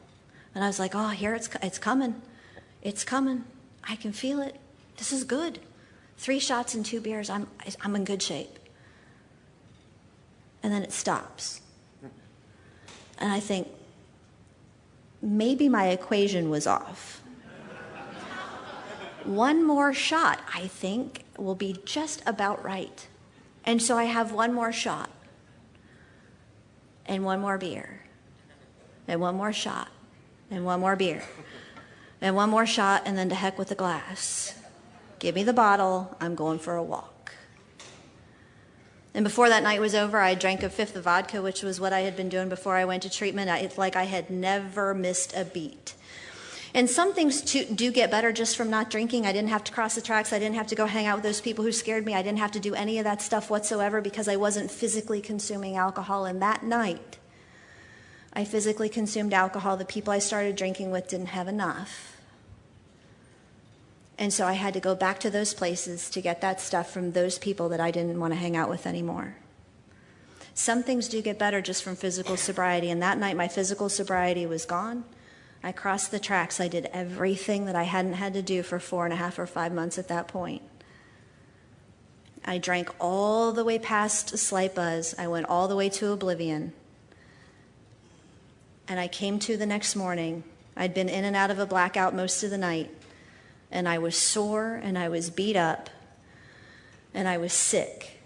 And I was like, oh, here it's coming. It's coming. I can feel it. This is good. 3 shots and 2 beers. I'm in good shape. And then it stops. And I think, maybe my equation was off. 1 more shot, I think, will be just about right. And so I have 1 more shot, and 1 more beer, and 1 more shot, and 1 more beer, and 1 more shot, and then to heck with the glass. Give me the bottle, I'm going for a walk. And before that night was over, I drank a 5th of vodka, which was what I had been doing before I went to treatment. It's like I had never missed a beat. And some things do get better just from not drinking. I didn't have to cross the tracks. I didn't have to go hang out with those people who scared me. I didn't have to do any of that stuff whatsoever because I wasn't physically consuming alcohol. And that night, I physically consumed alcohol. The people I started drinking with didn't have enough. And so I had to go back to those places to get that stuff from those people that I didn't want to hang out with anymore. Some things do get better just from physical sobriety, and that night my physical sobriety was gone. I crossed the tracks. I did everything that I hadn't had to do for 4.5 or 5 months at that point. I drank all the way past a slight buzz. I went all the way to oblivion. And I came to the next morning. I'd been in and out of a blackout most of the night. And I was sore, and I was beat up, and I was sick.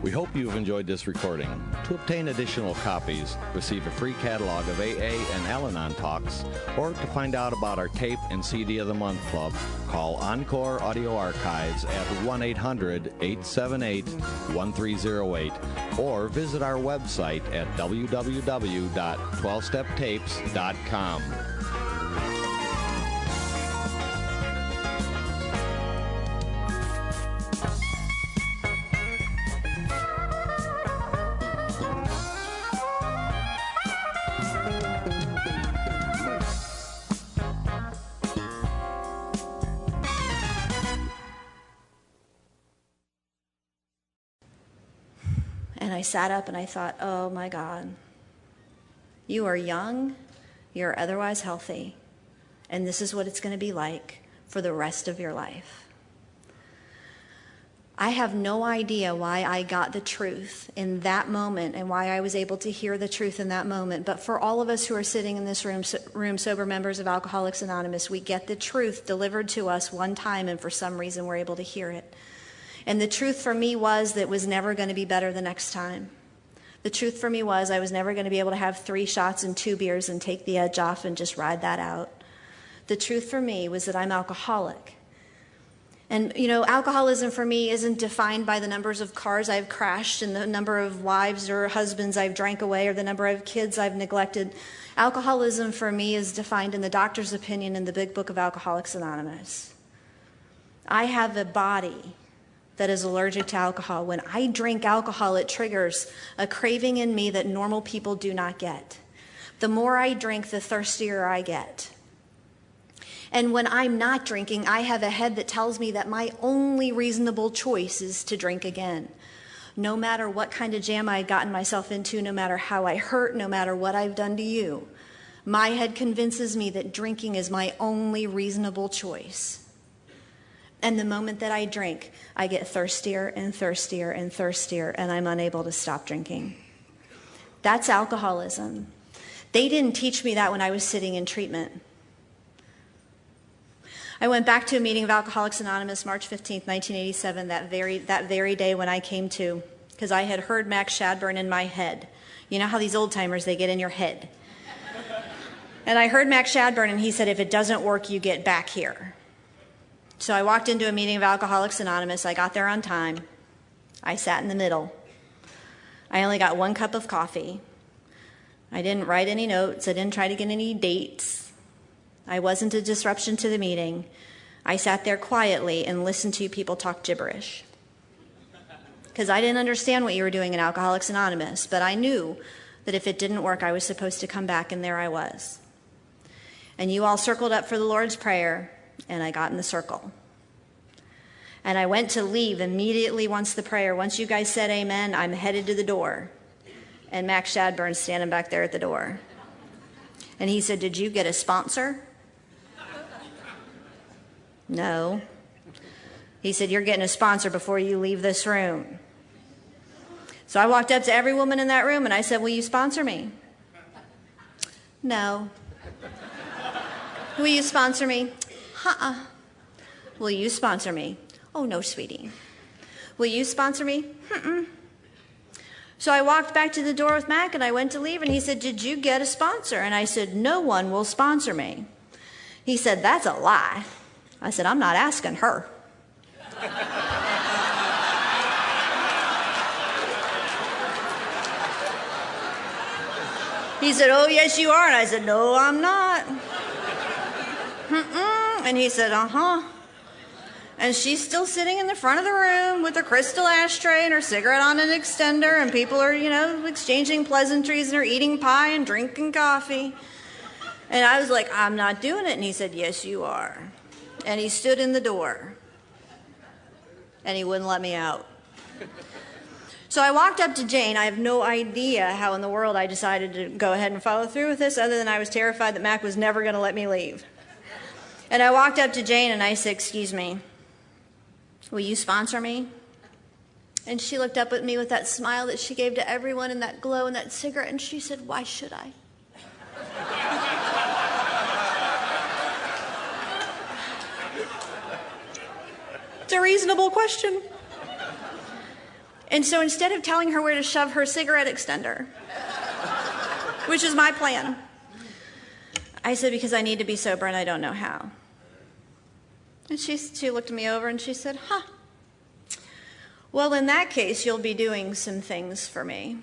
We hope you've enjoyed this recording. To obtain additional copies, receive a free catalog of AA and Al-Anon talks, or to find out about our tape and CD of the Month Club, call Encore Audio Archives at 1-800-878-1308 or visit our website at www.12steptapes.com. And I sat up and I thought, oh my God, you are young, you're otherwise healthy, and this is what it's going to be like for the rest of your life. I have no idea why I got the truth in that moment and why I was able to hear the truth in that moment. But for all of us who are sitting in this room, sober members of Alcoholics Anonymous, we get the truth delivered to us one time, and for some reason we're able to hear it. And the truth for me was that it was never going to be better the next time. The truth for me was I was never going to be able to have 3 shots and 2 beers and take the edge off and just ride that out. The truth for me was that I'm alcoholic. And, you know, alcoholism for me isn't defined by the numbers of cars I've crashed and the number of wives or husbands I've drank away or the number of kids I've neglected. Alcoholism for me is defined in the doctor's opinion in the Big Book of Alcoholics Anonymous. I have a body that is allergic to alcohol. When I drink alcohol, it triggers a craving in me that normal people do not get. The more I drink, the thirstier I get. And when I'm not drinking, I have a head that tells me that my only reasonable choice is to drink again. No matter what kind of jam I've gotten myself into, no matter how I hurt, no matter what I've done to you, my head convinces me that drinking is my only reasonable choice. And the moment that I drink, I get thirstier and thirstier and thirstier, and I'm unable to stop drinking. That's alcoholism. They didn't teach me that when I was sitting in treatment. I went back to a meeting of Alcoholics Anonymous, March 15th, 1987, that very day when I came to, because I had heard Max Shadburn in my head. You know how these old-timers, they get in your head. And I heard Max Shadburn, and he said, if it doesn't work, you get back here. So I walked into a meeting of Alcoholics Anonymous. I got there on time. I sat in the middle. I only got 1 cup of coffee. I didn't write any notes. I didn't try to get any dates. I wasn't a disruption to the meeting. I sat there quietly and listened to people talk gibberish. Because I didn't understand what you were doing in Alcoholics Anonymous, but I knew that if it didn't work, I was supposed to come back, and there I was. And you all circled up for the Lord's Prayer, and I got in the circle. And I went to leave immediately once you guys said amen, I'm headed to the door. And Max Shadburn's standing back there at the door. And he said, did you get a sponsor? No. He said, you're getting a sponsor before you leave this room. So I walked up to every woman in that room and I said, will you sponsor me? No. Will you sponsor me? Will you sponsor me? Oh, no, sweetie. Will you sponsor me? So I walked back to the door with Mac and I went to leave and he said, did you get a sponsor? And I said, no one will sponsor me. He said, that's a lie. I said, I'm not asking her. He said, oh, yes, you are. And I said, no, I'm not. And he said, uh-huh. And she's still sitting in the front of the room with her crystal ashtray and her cigarette on an extender, and people are, exchanging pleasantries, and are eating pie and drinking coffee. And I was like, I'm not doing it. And he said, yes, you are. And he stood in the door. And he wouldn't let me out. So I walked up to Jane. I have no idea how in the world I decided to go ahead and follow through with this, other than I was terrified that Mac was never going to let me leave. And I walked up to Jane and I said, excuse me, will you sponsor me? And she looked up at me with that smile that she gave to everyone and that glow and that cigarette, and she said, why should I? It's a reasonable question. And so instead of telling her where to shove her cigarette extender, which is my plan, I said, because I need to be sober and I don't know how. And she looked me over and she said, huh. Well, in that case, you'll be doing some things for me.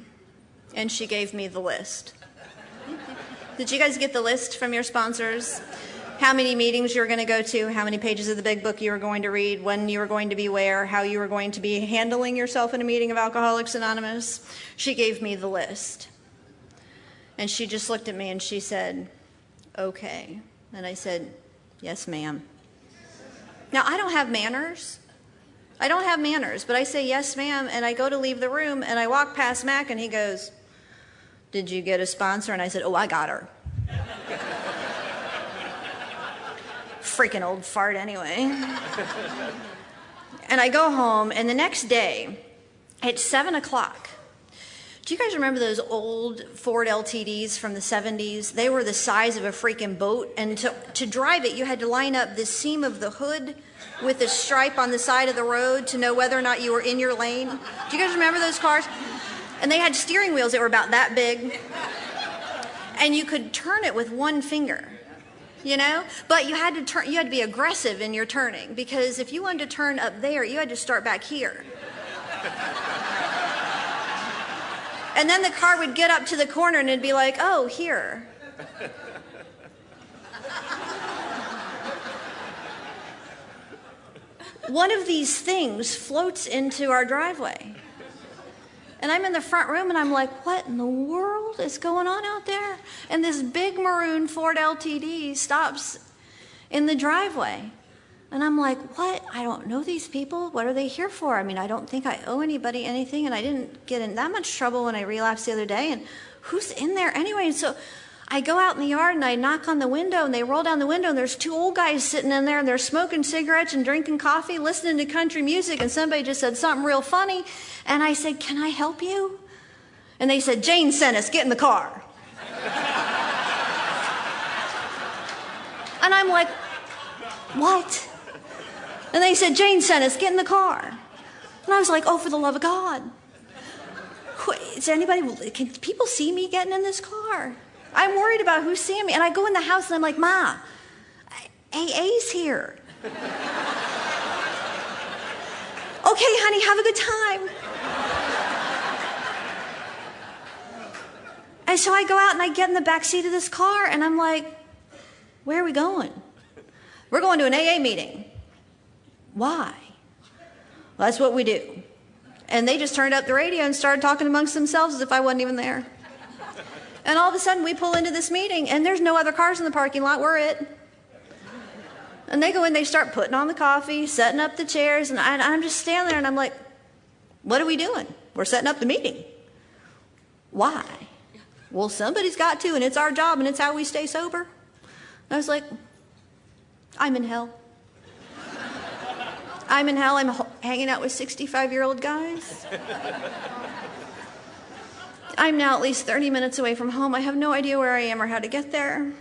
And she gave me the list. Did you guys get the list from your sponsors? How many meetings you were going to go to, how many pages of the big book you were going to read, when you were going to be where, how you were going to be handling yourself in a meeting of Alcoholics Anonymous? She gave me the list. And she just looked at me and she said, okay. And I said, yes, ma'am. Now, I don't have manners. I don't have manners, but I say, yes, ma'am, and I go to leave the room, and I walk past Mac, and he goes, did you get a sponsor? And I said, oh, I got her. Freaking old fart anyway. And I go home, and the next day, at 7 o'clock, do you guys remember those old Ford LTDs from the 70s? They were the size of a freaking boat, and to drive it, you had to line up the seam of the hood with a stripe on the side of the road to know whether or not you were in your lane. Do you guys remember those cars? And they had steering wheels that were about that big. And you could turn it with one finger, you know? But you had to be aggressive in your turning, because if you wanted to turn up there, you had to start back here. And then the car would get up to the corner and it'd be like, oh, here. One of these things floats into our driveway. And I'm in the front room and I'm like, what in the world is going on out there? And this big maroon Ford LTD stops in the driveway. And I'm like, what? I don't know these people. What are they here for? I mean, I don't think I owe anybody anything, and I didn't get in that much trouble when I relapsed the other day. And who's in there anyway? And so I go out in the yard and I knock on the window, and they roll down the window, and there's two old guys sitting in there, and they're smoking cigarettes and drinking coffee, listening to country music, and somebody just said something real funny. And I said, can I help you? And they said, Jane sent us, get in the car. And I'm like, what? And they said, Jane sent us, get in the car. And I was like, oh, for the love of God. Is anybody, can people see me getting in this car? I'm worried about who's seeing me. And I go in the house and I'm like, Ma, AA's here. Okay, honey, have a good time. And so I go out and I get in the back seat of this car and I'm like, where are we going? We're going to an AA meeting. Why? Well, that's what we do. And they just turned up the radio and started talking amongst themselves as if I wasn't even there. And all of a sudden we pull into this meeting and there's no other cars in the parking lot. We're it. And they go in, they start putting on the coffee, setting up the chairs, and I'm just standing there and I'm like, what are we doing? We're setting up the meeting. Why? Well, somebody's got to, and it's our job, and it's how we stay sober. And I was like, I'm in hell. I'm in hell. I'm hanging out with 65-year-old guys. I'm now at least 30 minutes away from home. I have no idea where I am or how to get there.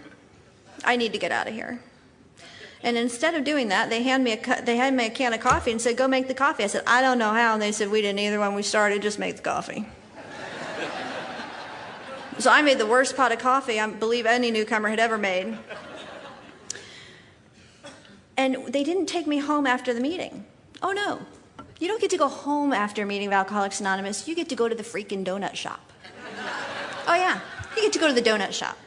I need to get out of here. And instead of doing that, they handed me a can of coffee and said, go make the coffee. I said, I don't know how. And they said, we didn't either when we started. Just make the coffee. So I made the worst pot of coffee I believe any newcomer had ever made. And they didn't take me home after the meeting. Oh, no. You don't get to go home after a meeting of Alcoholics Anonymous. You get to go to the freaking donut shop. Oh, yeah. You get to go to the donut shop.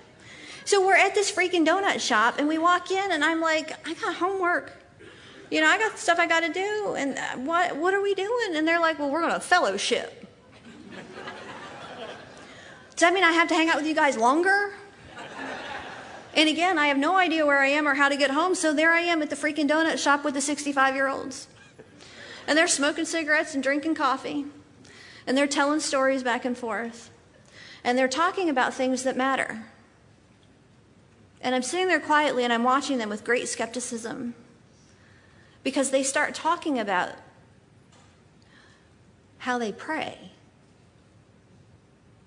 So we're at this freaking donut shop, and we walk in, and I'm like, I got homework. You know, I got stuff I got to do, and what are we doing? And they're like, well, we're going to fellowship. Does that mean I have to hang out with you guys longer? And again, I have no idea where I am or how to get home, so there I am at the freaking donut shop with the 65-year-olds. And they're smoking cigarettes and drinking coffee, and they're telling stories back and forth, and they're talking about things that matter. And I'm sitting there quietly, and I'm watching them with great skepticism, because they start talking about how they pray.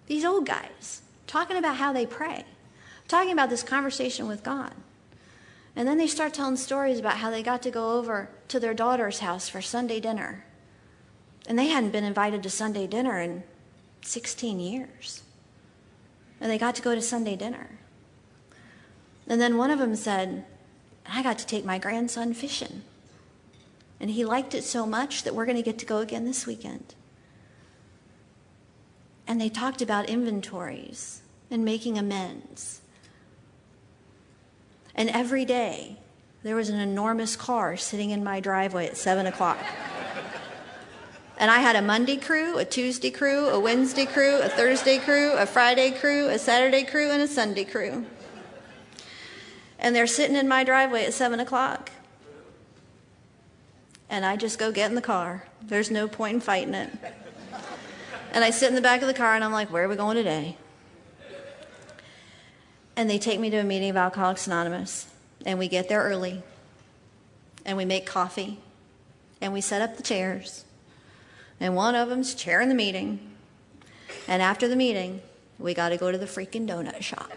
These old guys talking about how they pray, talking about this conversation with God. And then they start telling stories about how they got to go over to their daughter's house for Sunday dinner. And they hadn't been invited to Sunday dinner in 16 years. And they got to go to Sunday dinner. And then one of them said, I got to take my grandson fishing. And he liked it so much that we're going to get to go again this weekend. And they talked about inventories and making amends. And every day, there was an enormous car sitting in my driveway at 7 o'clock. And I had a Monday crew, a Tuesday crew, a Wednesday crew, a Thursday crew, a Friday crew, a Saturday crew, and a Sunday crew. And they're sitting in my driveway at 7 o'clock. And I just go get in the car. There's no point in fighting it. And I sit in the back of the car and I'm like, where are we going today? And they take me to a meeting of Alcoholics Anonymous. And we get there early. And we make coffee. And we set up the chairs. And one of them's chairing the meeting. And after the meeting, we got to go to the freaking donut shop.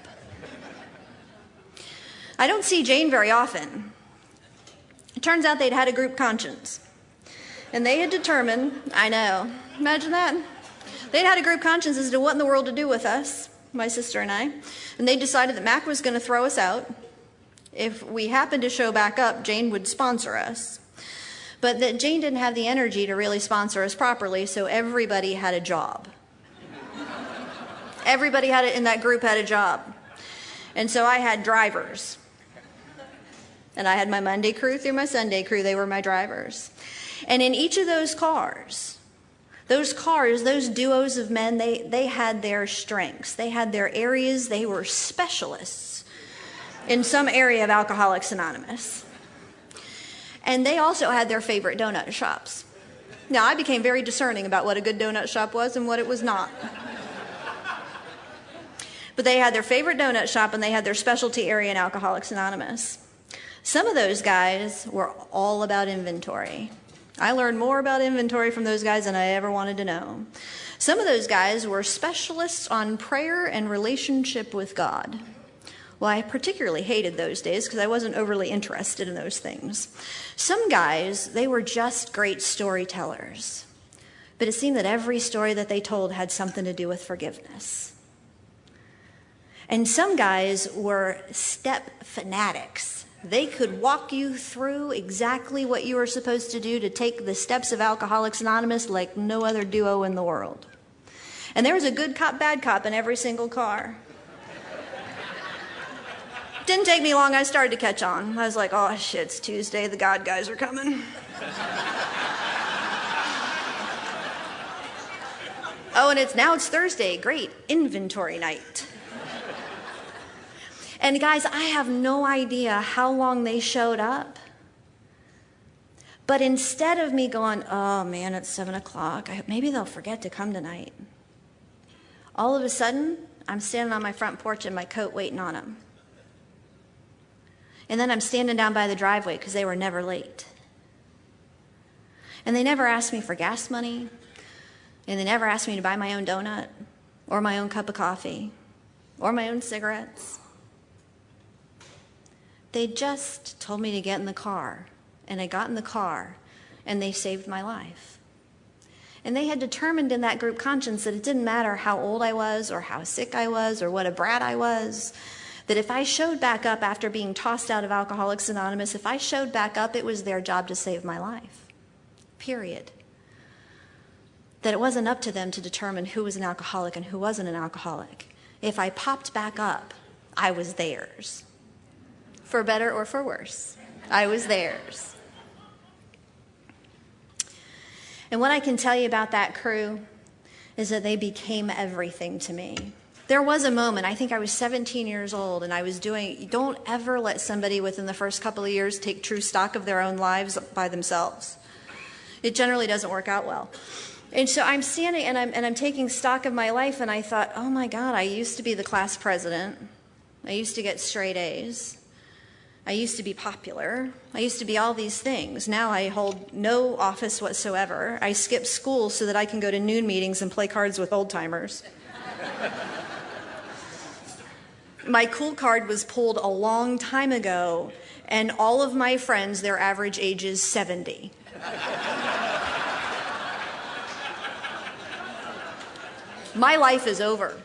I don't see Jane very often. It turns out they'd had a group conscience. And they had determined, I know, imagine that. They'd had a group conscience as to what in the world to do with us, my sister and I. And they decided that Mac was going to throw us out. If we happened to show back up, Jane would sponsor us. But that Jane didn't have the energy to really sponsor us properly, so everybody had a job. Everybody in that group had a job. And so I had drivers. And I had my Monday crew through my Sunday crew. They were my drivers. And in each of those cars, those duos of men, they had their strengths. They had their areas. They were specialists in some area of Alcoholics Anonymous. And they also had their favorite donut shops. Now, I became very discerning about what a good donut shop was and what it was not. But they had their favorite donut shop and they had their specialty area in Alcoholics Anonymous. Some of those guys were all about inventory. I learned more about inventory from those guys than I ever wanted to know. Some of those guys were specialists on prayer and relationship with God. Well, I particularly hated those days because I wasn't overly interested in those things. Some guys, they were just great storytellers. But it seemed that every story that they told had something to do with forgiveness. And some guys were step fanatics. They could walk you through exactly what you were supposed to do to take the steps of Alcoholics Anonymous like no other duo in the world. And there was a good cop, bad cop in every single car. Didn't take me long, I started to catch on. I was like, oh shit, it's Tuesday, the God guys are coming. Oh, and now it's Thursday, great, inventory night. And guys, I have no idea how long they showed up. But instead of me going, oh man, it's 7 o'clock, maybe they'll forget to come tonight. All of a sudden, I'm standing on my front porch in my coat waiting on them. And then I'm standing down by the driveway because they were never late. And they never asked me for gas money. And they never asked me to buy my own donut or my own cup of coffee or my own cigarettes. They just told me to get in the car. And I got in the car and they saved my life. And they had determined in that group conscience that it didn't matter how old I was or how sick I was or what a brat I was, that if I showed back up after being tossed out of Alcoholics Anonymous, if I showed back up, it was their job to save my life. Period. That it wasn't up to them to determine who was an alcoholic and who wasn't an alcoholic. If I popped back up, I was theirs. For better or for worse, I was theirs. And what I can tell you about that crew is that they became everything to me. There was a moment, I think I was 17 years old, and I was doing, don't ever let somebody within the first couple of years take true stock of their own lives by themselves. It generally doesn't work out well. And so I'm standing and I'm taking stock of my life, and I thought, oh my God, I used to be the class president. I used to get straight A's. I used to be popular. I used to be all these things. Now I hold no office whatsoever. I skip school so that I can go to noon meetings and play cards with old timers. My cool card was pulled a long time ago, and all of my friends, their average age is 70. My life is over.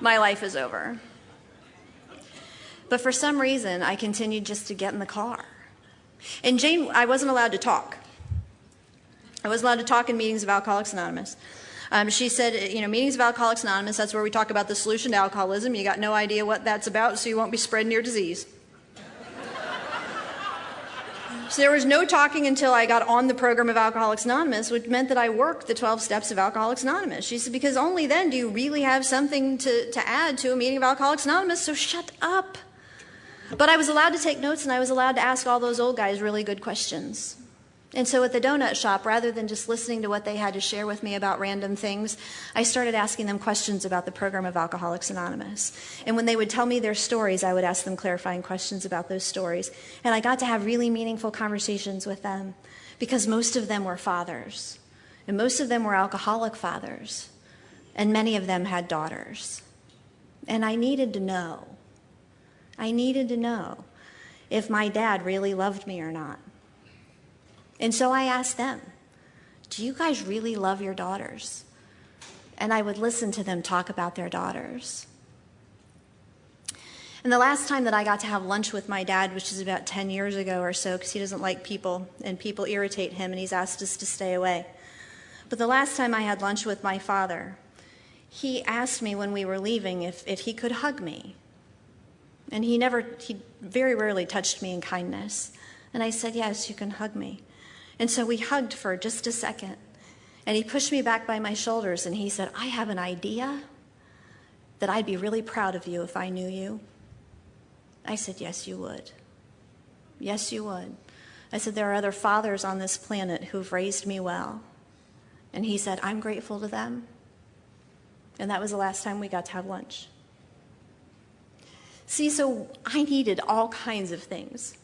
My life is over. But for some reason, I continued just to get in the car. And Jane, I wasn't allowed to talk. I wasn't allowed to talk in meetings of Alcoholics Anonymous. She said, meetings of Alcoholics Anonymous, that's where we talk about the solution to alcoholism. You got no idea what that's about, so you won't be spreading your disease. So there was no talking until I got on the program of Alcoholics Anonymous, which meant that I worked the 12 steps of Alcoholics Anonymous. She said, because only then do you really have something to add to a meeting of Alcoholics Anonymous, so shut up. But I was allowed to take notes, and I was allowed to ask all those old guys really good questions. And so at the donut shop, rather than just listening to what they had to share with me about random things, I started asking them questions about the program of Alcoholics Anonymous. And when they would tell me their stories, I would ask them clarifying questions about those stories. And I got to have really meaningful conversations with them because most of them were fathers. And most of them were alcoholic fathers. And many of them had daughters. And I needed to know. I needed to know if my dad really loved me or not. And so I asked them, do you guys really love your daughters? And I would listen to them talk about their daughters. And the last time that I got to have lunch with my dad, which is about 10 years ago or so, because he doesn't like people, and people irritate him, and he's asked us to stay away. But the last time I had lunch with my father, he asked me when we were leaving if he could hug me. And he very rarely touched me in kindness. And I said, yes, you can hug me. And so we hugged for just a second. And he pushed me back by my shoulders and he said, I have an idea that I'd be really proud of you if I knew you. I said, yes, you would. Yes, you would. I said, there are other fathers on this planet who've raised me well. And he said, I'm grateful to them. And that was the last time we got to have lunch. See, so I needed all kinds of things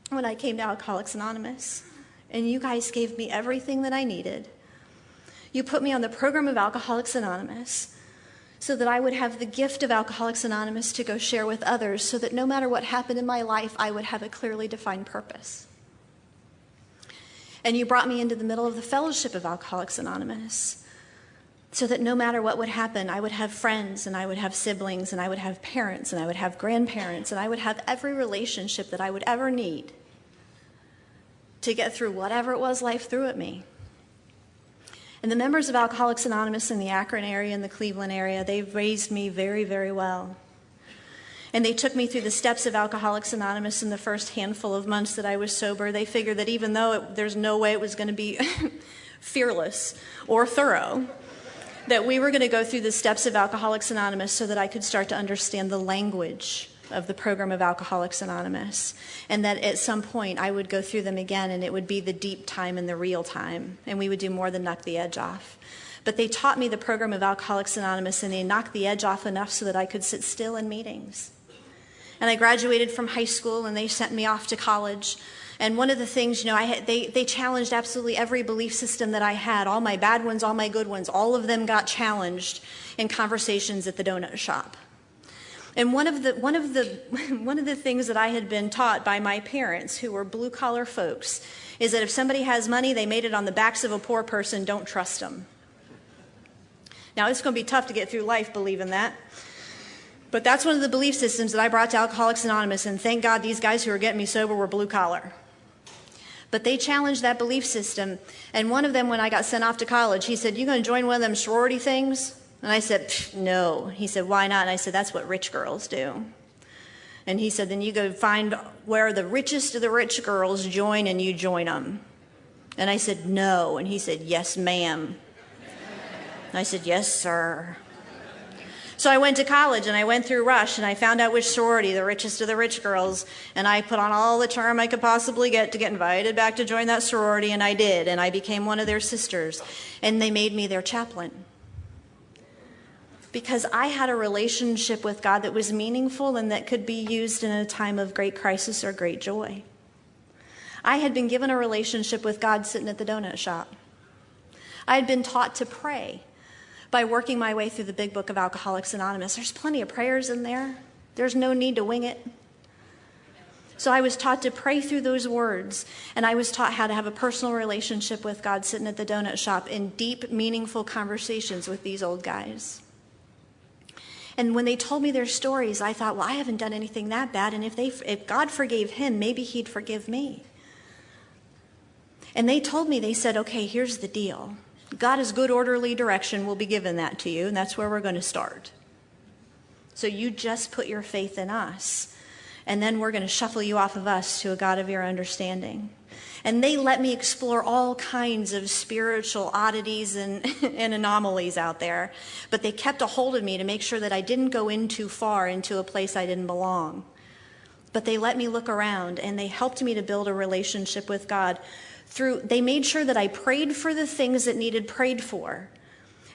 when I came to Alcoholics Anonymous. And you guys gave me everything that I needed. You put me on the program of Alcoholics Anonymous so that I would have the gift of Alcoholics Anonymous to go share with others so that no matter what happened in my life, I would have a clearly defined purpose. And you brought me into the middle of the fellowship of Alcoholics Anonymous so that no matter what would happen, I would have friends and I would have siblings and I would have parents and I would have grandparents and I would have every relationship that I would ever need to get through whatever it was life threw at me. And the members of Alcoholics Anonymous in the Akron area and the Cleveland area, they've raised me very, very well. And they took me through the steps of Alcoholics Anonymous in the first handful of months that I was sober. They figured that even though there's no way it was going to be fearless or thorough, that we were going to go through the steps of Alcoholics Anonymous so that I could start to understand the language of the program of Alcoholics Anonymous, and that at some point I would go through them again and it would be the deep time and the real time, and we would do more than knock the edge off. But they taught me the program of Alcoholics Anonymous and they knocked the edge off enough so that I could sit still in meetings. And I graduated from high school and they sent me off to college. And one of the things, they challenged absolutely every belief system that I had, all my bad ones, all my good ones, all of them got challenged in conversations at the donut shop. And one of the things that I had been taught by my parents, who were blue-collar folks, is that if somebody has money, they made it on the backs of a poor person, don't trust them. Now, it's going to be tough to get through life believing that. But that's one of the belief systems that I brought to Alcoholics Anonymous, and thank God these guys who were getting me sober were blue-collar. But they challenged that belief system, and one of them, when I got sent off to college, he said, you going to join one of them sorority things? And I said, no. He said, why not? And I said, that's what rich girls do. And he said, then you go find where the richest of the rich girls join and you join them. And I said, no. And he said, yes, ma'am. And I said, yes, sir. So I went to college and I went through Rush and I found out which sorority, the richest of the rich girls, and I put on all the charm I could possibly get to get invited back to join that sorority, and I did. And I became one of their sisters, and they made me their chaplain. Because I had a relationship with God that was meaningful and that could be used in a time of great crisis or great joy. I had been given a relationship with God sitting at the donut shop. I had been taught to pray by working my way through the big book of Alcoholics Anonymous. There's plenty of prayers in there. There's no need to wing it. So I was taught to pray through those words, and I was taught how to have a personal relationship with God sitting at the donut shop in deep, meaningful conversations with these old guys. And when they told me their stories, I thought, well, I haven't done anything that bad, and if God forgave him, maybe he'd forgive me. And they told me, they said, okay, here's the deal. God is good, orderly direction will be given that to you, and that's where we're going to start. So you just put your faith in us, and then we're going to shuffle you off of us to a God of your understanding. And they let me explore all kinds of spiritual oddities and anomalies out there, but they kept a hold of me to make sure that I didn't go in too far into a place I didn't belong. But they let me look around, and they helped me to build a relationship with God. They made sure that I prayed for the things that needed prayed for,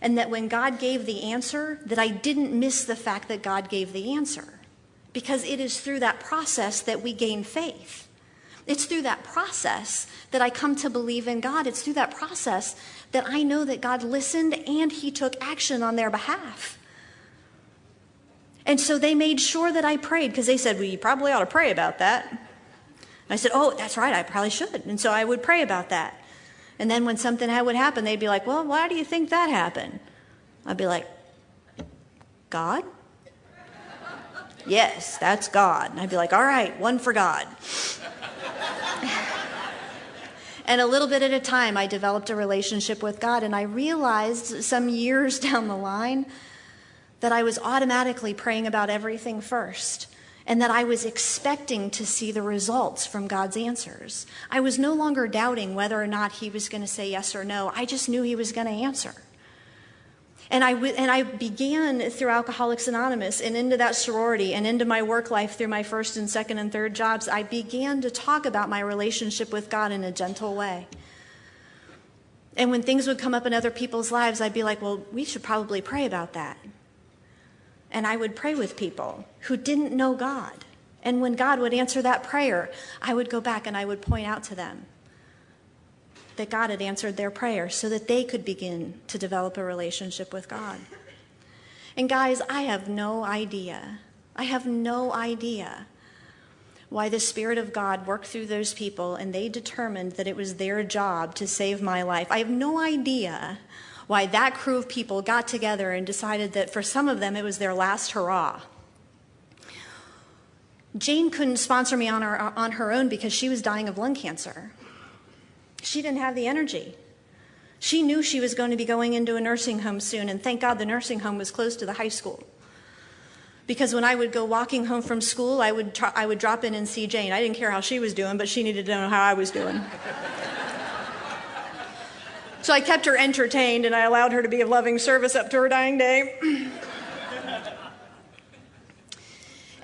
and that when God gave the answer, that I didn't miss the fact that God gave the answer, because it is through that process that we gain faith. It's through that process that I come to believe in God. It's through that process that I know that God listened and he took action on their behalf. And so they made sure that I prayed, because they said, well, you probably ought to pray about that. I said, oh, that's right, I probably should. And so I would pray about that. And then when something would happen, they'd be like, well, why do you think that happened? I'd be like, God? Yes, that's God. And I'd be like, all right, one for God. And a little bit at a time, I developed a relationship with God, and I realized some years down the line that I was automatically praying about everything first, and that I was expecting to see the results from God's answers. I was no longer doubting whether or not he was going to say yes or no. I just knew he was going to answer. And I began through Alcoholics Anonymous and into that sorority and into my work life through my first and second and third jobs. I began to talk about my relationship with God in a gentle way. And when things would come up in other people's lives, I'd be like, well, we should probably pray about that. And I would pray with people who didn't know God. And when God would answer that prayer, I would go back and I would point out to them that God had answered their prayer so that they could begin to develop a relationship with God. And guys, I have no idea why the Spirit of God worked through those people and they determined that it was their job to save my life. I have no idea why that crew of people got together and decided that for some of them it was their last hurrah. Jane couldn't sponsor me on her own because she was dying of lung cancer. She didn't have the energy. She knew she was going to be going into a nursing home soon, and thank God the nursing home was close to the high school. Because when I would go walking home from school, I would drop in and see Jane. I didn't care how she was doing, but she needed to know how I was doing. So I kept her entertained, and I allowed her to be of loving service up to her dying day.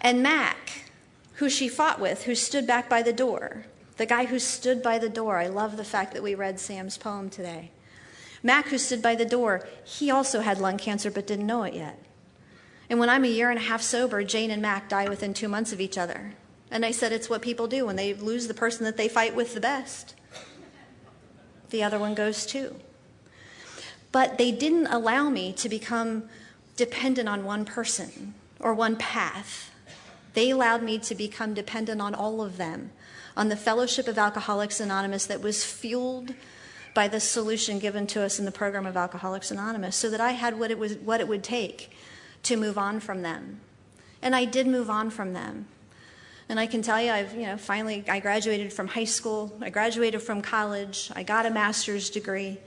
And Mac, who she fought with, who stood back by the door, the guy who stood by the door, I love the fact that we read Sam's poem today. Mac, who stood by the door, he also had lung cancer but didn't know it yet. And when I'm a year and a half sober, Jane and Mac die within 2 months of each other. And I said it's what people do when they lose the person that they fight with the best. The other one goes too. But they didn't allow me to become dependent on one person or one path. They allowed me to become dependent on all of them, on the fellowship of Alcoholics Anonymous that was fueled by the solution given to us in the program of Alcoholics Anonymous, so that I had what it would take to move on from them. And I did move on from them. And I can tell you, finally, I graduated from high school, I graduated from college, I got a master's degree.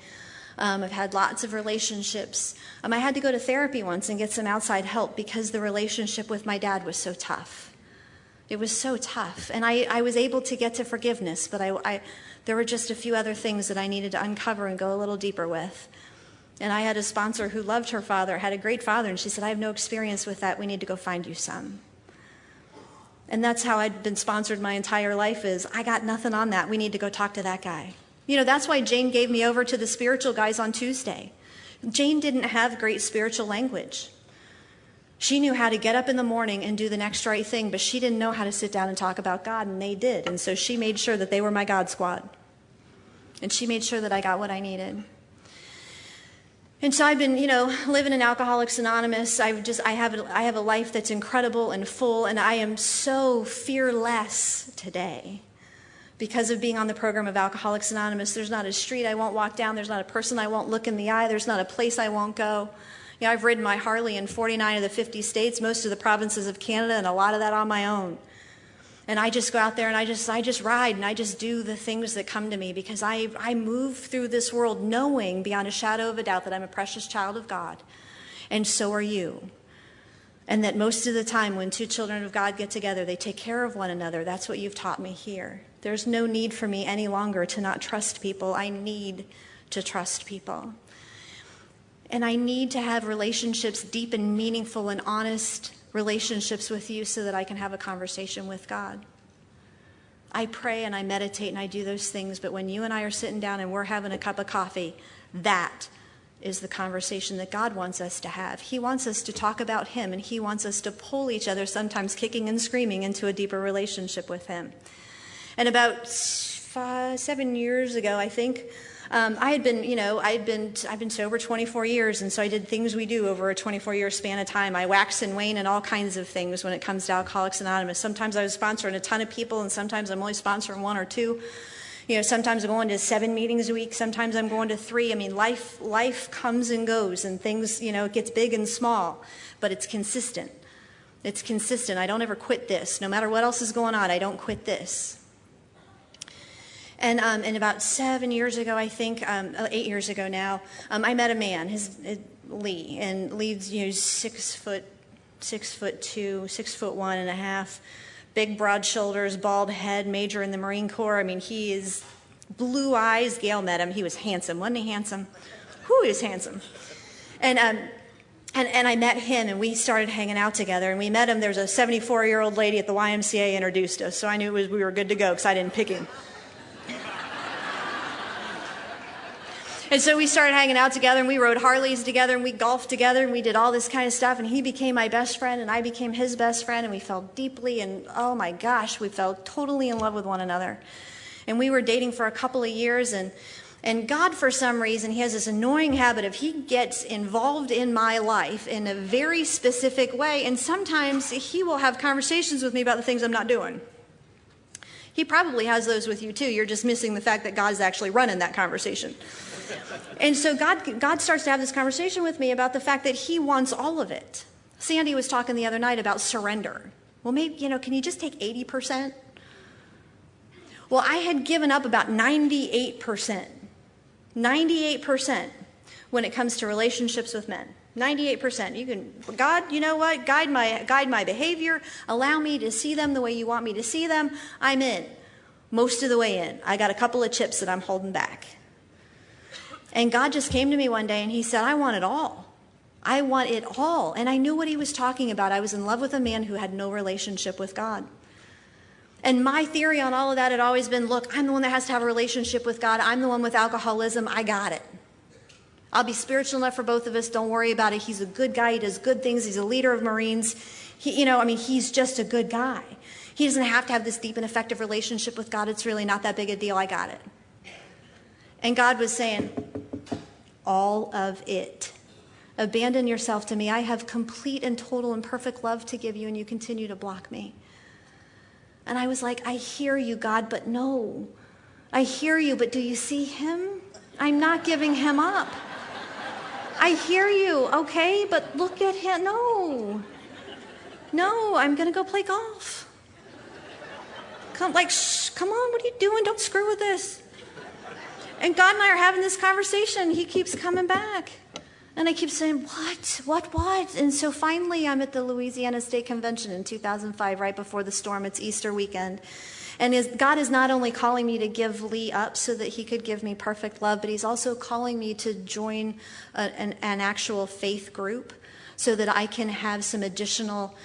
I've had lots of relationships. I had to go to therapy once and get some outside help because the relationship with my dad was so tough. It was so tough. And I was able to get to forgiveness, but there were just a few other things that I needed to uncover and go a little deeper with. And I had a sponsor who loved her father, had a great father, and she said, I have no experience with that. We need to go find you some. And that's how I'd been sponsored my entire life is, I got nothing on that. We need to go talk to that guy. That's why Jane gave me over to the spiritual guys on Tuesday. Jane didn't have great spiritual language. She knew how to get up in the morning and do the next right thing, but she didn't know how to sit down and talk about God, and they did. And so she made sure that they were my God squad. And she made sure that I got what I needed. And so I've been, living in Alcoholics Anonymous. I have a life that's incredible and full, and I am so fearless today because of being on the program of Alcoholics Anonymous. There's not a street I won't walk down. There's not a person I won't look in the eye. There's not a place I won't go. I've ridden my Harley in 49 of the 50 states, most of the provinces of Canada, and a lot of that on my own. And I just go out there and I just ride and I just do the things that come to me, because I move through this world knowing beyond a shadow of a doubt that I'm a precious child of God. And so are you. And that most of the time when two children of God get together, they take care of one another. That's what you've taught me here. There's no need for me any longer to not trust people. I need to trust people. And I need to have relationships, deep and meaningful and honest relationships with you, so that I can have a conversation with God. I pray and I meditate and I do those things, but when you and I are sitting down and we're having a cup of coffee, that is the conversation that God wants us to have. He wants us to talk about Him, and He wants us to pull each other, sometimes kicking and screaming, into a deeper relationship with Him. And about 7 years ago, I think, I've been sober 24 years, and so I did things we do over a 24-year span of time. I wax and wane in all kinds of things when it comes to Alcoholics Anonymous. Sometimes I was sponsoring a ton of people, and sometimes I'm only sponsoring one or two. Sometimes I'm going to 7 meetings a week. Sometimes I'm going to 3. I mean, life comes and goes, and things, it gets big and small, but it's consistent. It's consistent. I don't ever quit this. No matter what else is going on, I don't quit this. And about 7 years ago, I think, 8 years ago now, I met a man, Lee, and Lee's 6'2", 6'1.5", big broad shoulders, bald head, major in the Marine Corps. I mean, he is blue eyes. Gail met him. He was handsome, wasn't he handsome? Whew, he was handsome. And I met him, and we started hanging out together. And we met him. There was a 74-year-old lady at the YMCA introduced us, so I knew we were good to go because I didn't pick him. And so we started hanging out together, and we rode Harleys together, and we golfed together, and we did all this kind of stuff, and he became my best friend, and I became his best friend, and we fell deeply, and oh my gosh, we fell totally in love with one another. And we were dating for a couple of years, and God, for some reason, He has this annoying habit of He gets involved in my life in a very specific way, and sometimes He will have conversations with me about the things I'm not doing. He probably has those with you too. You're just missing the fact that God's actually running that conversation. And so God starts to have this conversation with me about the fact that He wants all of it. Sandy was talking the other night about surrender. Well, maybe, can you just take 80%? Well, I had given up about 98%. 98% when it comes to relationships with men. 98%. God, you know what? Guide my behavior. Allow me to see them the way you want me to see them. I'm in. Most of the way in. I got a couple of chips that I'm holding back. And God just came to me one day and He said, I want it all. I want it all. And I knew what He was talking about. I was in love with a man who had no relationship with God. And my theory on all of that had always been, look, I'm the one that has to have a relationship with God. I'm the one with alcoholism. I got it. I'll be spiritual enough for both of us. Don't worry about it. He's a good guy. He does good things. He's a leader of Marines. He's just a good guy. He doesn't have to have this deep and effective relationship with God. It's really not that big a deal. I got it. And God was saying, all of it. Abandon yourself to me. I have complete and total and perfect love to give you, and you continue to block me. And I was like, I hear you, God, but no. I hear you, but do you see Him? I'm not giving Him up. I hear you, okay, but look at Him. No, I'm going to go play golf. Come on, what are you doing? Don't screw with this. And God and I are having this conversation. He keeps coming back. And I keep saying, what? And so finally I'm at the Louisiana State Convention in 2005, right before the storm. It's Easter weekend. And God is not only calling me to give Lee up so that he could give me perfect love, but He's also calling me to join an actual faith group so that I can have some additional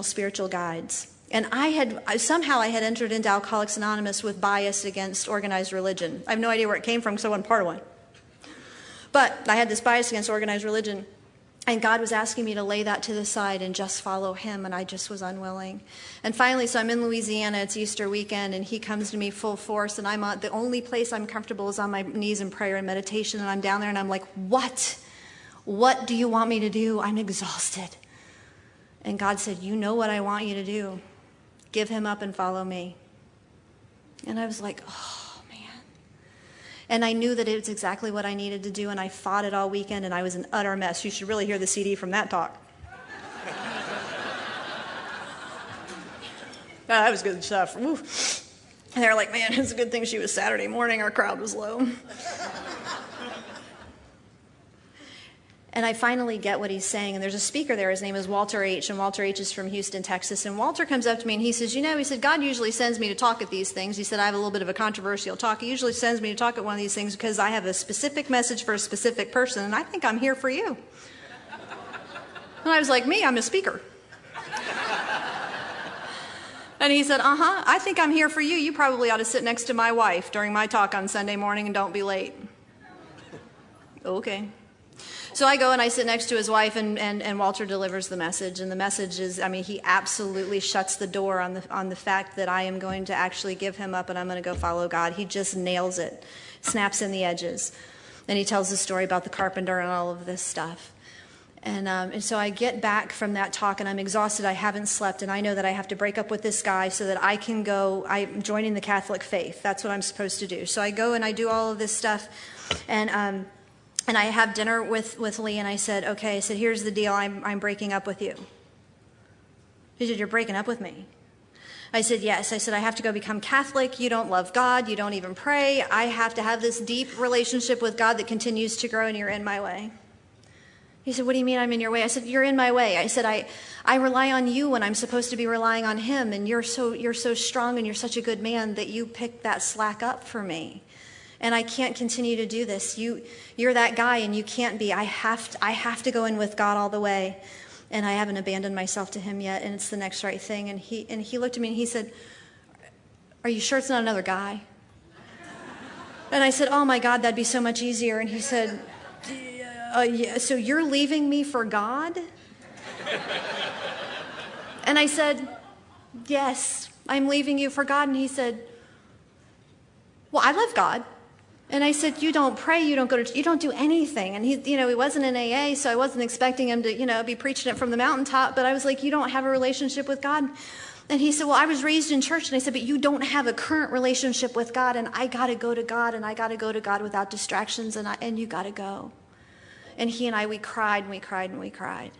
spiritual guides. And I had entered into Alcoholics Anonymous with bias against organized religion. I have no idea where it came from because I wasn't part of one. But I had this bias against organized religion. And God was asking me to lay that to the side and just follow him, and I just was unwilling. And finally, so I'm in Louisiana, it's Easter weekend, and he comes to me full force, and I'm on, the only place I'm comfortable is on my knees in prayer and meditation, and I'm down there, and I'm like, what? What do you want me to do? I'm exhausted. And God said, you know what I want you to do. Give him up and follow me. And I was like, oh, man. And I knew that it was exactly what I needed to do, and I fought it all weekend, and I was an utter mess. You should really hear the CD from that talk. That was good stuff. Woo. And they're like, man, it's a good thing she was Saturday morning. Our crowd was low. And I finally get what he's saying. And there's a speaker there. His name is Walter H. And Walter H. is from Houston, Texas. And Walter comes up to me and he says, he said, God usually sends me to talk at these things. He said, I have a little bit of a controversial talk. He usually sends me to talk at one of these things because I have a specific message for a specific person. And I think I'm here for you. And I was like, me, I'm a speaker. And he said, I think I'm here for you. You probably ought to sit next to my wife during my talk on Sunday morning and don't be late. Okay. So I go and I sit next to his wife, and Walter delivers the message. And the message is, he absolutely shuts the door on the fact that I am going to actually give him up and I'm going to go follow God. He just nails it, snaps in the edges. And he tells the story about the carpenter and all of this stuff. And so I get back from that talk, and I'm exhausted. I haven't slept, and I know that I have to break up with this guy so that I can go. I'm joining the Catholic faith. That's what I'm supposed to do. So I go and I do all of this stuff, and I have dinner with Lee, and I said, okay, I said, here's the deal. I'm breaking up with you. He said, you're breaking up with me? I said, yes. I said, I have to go become Catholic. You don't love God. You don't even pray. I have to have this deep relationship with God that continues to grow, and you're in my way. He said, what do you mean I'm in your way? I said, you're in my way. I said, I rely on you when I'm supposed to be relying on him, and you're so strong and you're such a good man that you picked that slack up for me. And I can't continue to do this. You're that guy, and you can't be. I have to go in with God all the way. And I haven't abandoned myself to him yet, and it's the next right thing. And he looked at me and he said, are you sure it's not another guy? And I said, oh my God, that'd be so much easier. And he said, yeah, so you're leaving me for God? And I said, yes, I'm leaving you for God. And he said, well, I love God. And I said, you don't pray, you don't go to, you don't do anything. And he wasn't in AA, so I wasn't expecting him to, be preaching it from the mountaintop. But I was like, you don't have a relationship with God. And he said, well, I was raised in church. And I said, but you don't have a current relationship with God. And I got to go to God, and I got to go to God without distractions. And you got to go. And he and I, we cried and we cried and we cried.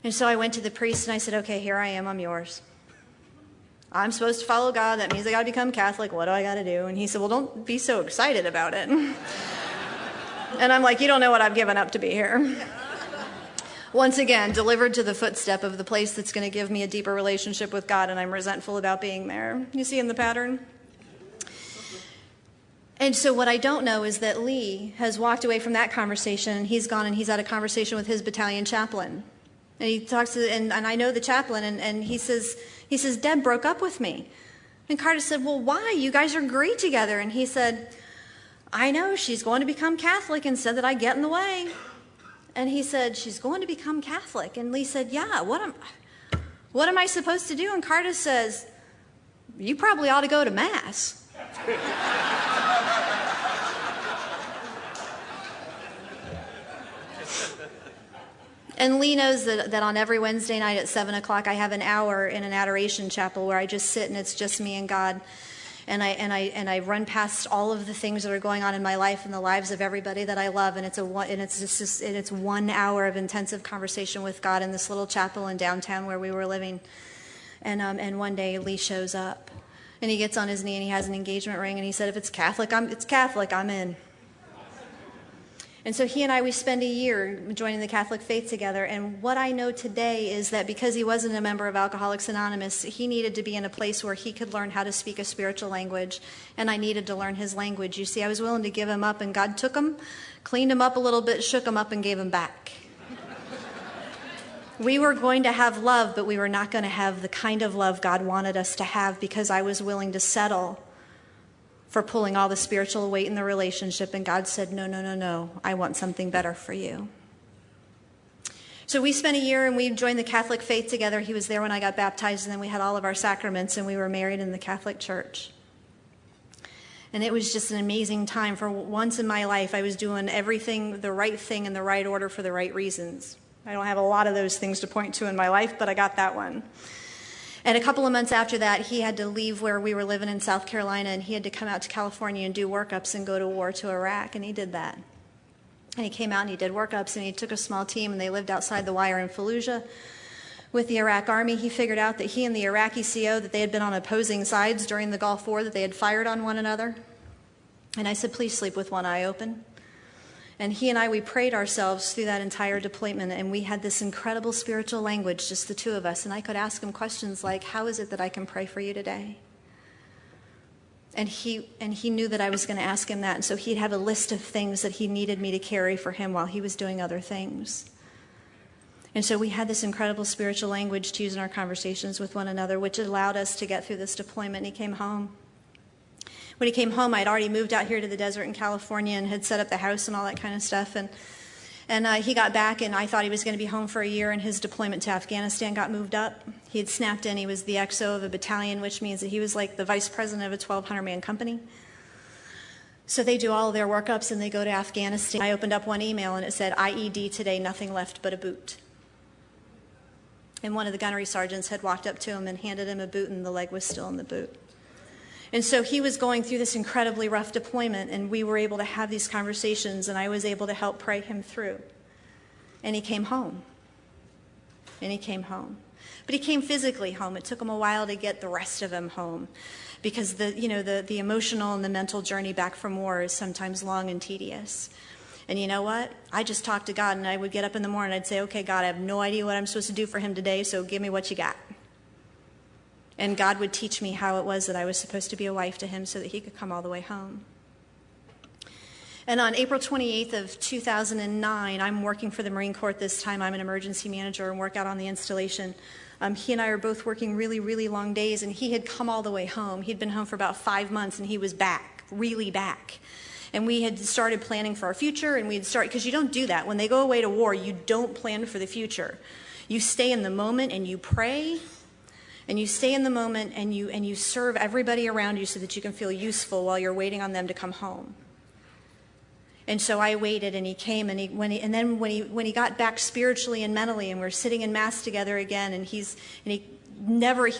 And so I went to the priest and I said, okay, here I am, I'm yours. I'm supposed to follow God. That means I got to become Catholic. What do I got to do? And he said, well, don't be so excited about it. And I'm like, you don't know what I've given up to be here. Once again, delivered to the footstep of the place that's going to give me a deeper relationship with God, and I'm resentful about being there. You see in the pattern? And so what I don't know is that Lee has walked away from that conversation, and he's gone and he's had a conversation with his battalion chaplain. And he talks to, and I know the chaplain, and he says, Deb broke up with me. And Carter said, well, why? You guys are great together. And he said, I know, she's going to become Catholic and said that I get in the way. And he said, she's going to become Catholic. And Lee said, yeah, what am I supposed to do? And Carter says, you probably ought to go to Mass. And Lee knows that on every Wednesday night at 7 o'clock, I have an hour in an adoration chapel where I just sit and it's just me and God. And I run past all of the things that are going on in my life and the lives of everybody that I love. And it's 1 hour of intensive conversation with God in this little chapel in downtown where we were living. And one day Lee shows up. And he gets on his knee and he has an engagement ring. And he said, if it's Catholic, I'm in. And so he and I, we spend a year joining the Catholic faith together. And what I know today is that because he wasn't a member of Alcoholics Anonymous, he needed to be in a place where he could learn how to speak a spiritual language. And I needed to learn his language. You see, I was willing to give him up, and God took him, cleaned him up a little bit, shook him up, and gave him back. We were going to have love, but we were not going to have the kind of love God wanted us to have, because I was willing to settle for pulling all the spiritual weight in the relationship. And God said, no, I want something better for you. So we spent a year and we joined the Catholic faith together. He was there when I got baptized, and then we had all of our sacraments, and we were married in the Catholic Church. And it was just an amazing time. For once in my life, I was doing everything, the right thing in the right order for the right reasons. I don't have a lot of those things to point to in my life, but I got that one. And a couple of months after that, he had to leave where we were living in South Carolina, and he had to come out to California and do workups and go to war to Iraq, and he did that. And he came out and he did workups, and he took a small team, and they lived outside the wire in Fallujah with the Iraq army. He figured out that he and the Iraqi CO, that they had been on opposing sides during the Gulf War, that they had fired on one another. And I said, please sleep with one eye open. And he and I, we prayed ourselves through that entire deployment, and we had this incredible spiritual language, just the two of us. And I could ask him questions like, how is it that I can pray for you today? And he knew that I was going to ask him that, and so he'd have a list of things that he needed me to carry for him while he was doing other things. And so we had this incredible spiritual language to use in our conversations with one another, which allowed us to get through this deployment. And he came home. When he came home, I'd already moved out here to the desert in California and had set up the house and all that kind of stuff. And he got back, and I thought he was going to be home for a year, and his deployment to Afghanistan got moved up. He had snapped in. He was the XO of a battalion, which means that he was like the vice president of a 1,200-man company. So they do all of their workups, and they go to Afghanistan. I opened up one email, and it said, IED today, nothing left but a boot. And one of the gunnery sergeants had walked up to him and handed him a boot, and the leg was still in the boot. And so he was going through this incredibly rough deployment, and we were able to have these conversations, and I was able to help pray him through. And he came home. And he came home. But he came physically home. It took him a while to get the rest of him home, because the emotional and the mental journey back from war is sometimes long and tedious. And you know what? I just talked to God, and I would get up in the morning, and I'd say, okay, God, I have no idea what I'm supposed to do for him today, so give me what you got. And God would teach me how it was that I was supposed to be a wife to him so that he could come all the way home. And on April 28th of 2009, I'm working for the Marine Corps at this time. I'm an emergency manager and work out on the installation. He and I are both working really, really long days, and he had come all the way home. He'd been home for about 5 months, and he was back, really back. And we had started planning for our future, and we had started, because you don't do that. When they go away to war, you don't plan for the future. You stay in the moment, and you pray, and you stay in the moment, and you serve everybody around you so that you can feel useful while you're waiting on them to come home. And so I waited, and he came, and then when he got back spiritually and mentally, and we're sitting in mass together again, and he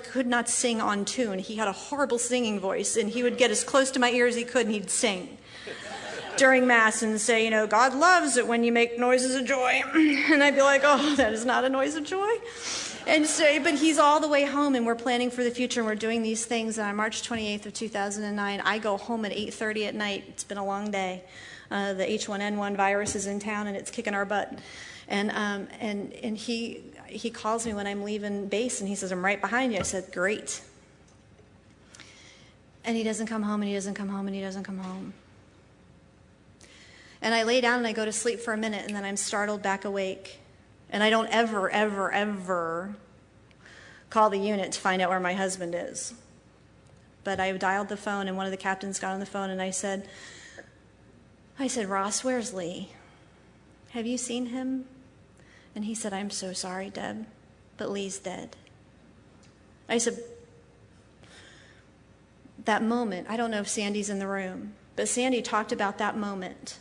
could not sing on tune. He had a horrible singing voice, and he would get as close to my ear as he could, and he'd sing during mass and say, you know, God loves it when you make noises of joy. And I'd be like, oh, that is not a noise of joy. And so, but he's all the way home, and we're planning for the future, and we're doing these things. And on March 28th of 2009, I go home at 8:30 at night. It's been a long day. The H1N1 virus is in town, and it's kicking our butt. And he calls me when I'm leaving base, and he says, I'm right behind you. I said, great. And he doesn't come home, and he doesn't come home, and he doesn't come home. And I lay down, and I go to sleep for a minute, and then I'm startled back awake. And I don't ever, ever, ever call the unit to find out where my husband is. But I dialed the phone, and one of the captains got on the phone, and I said, Ross, where's Lee? Have you seen him? And he said, I'm so sorry, Deb, but Lee's dead. I said, that moment, I don't know if Sandy's in the room, but Sandy talked about that moment.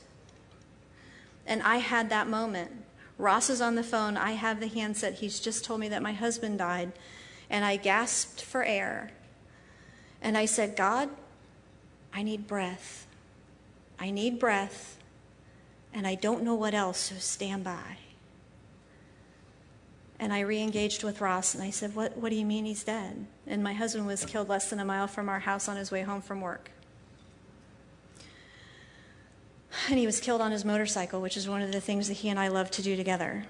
And I had that moment. Ross is on the phone. I have the handset. He's just told me that my husband died. And I gasped for air. And I said, God, I need breath. I need breath. And I don't know what else, so stand by. And I re-engaged with Ross, and I said, what do you mean he's dead? And my husband was killed less than a mile from our house on his way home from work. And he was killed on his motorcycle, which is one of the things that he and I love to do together.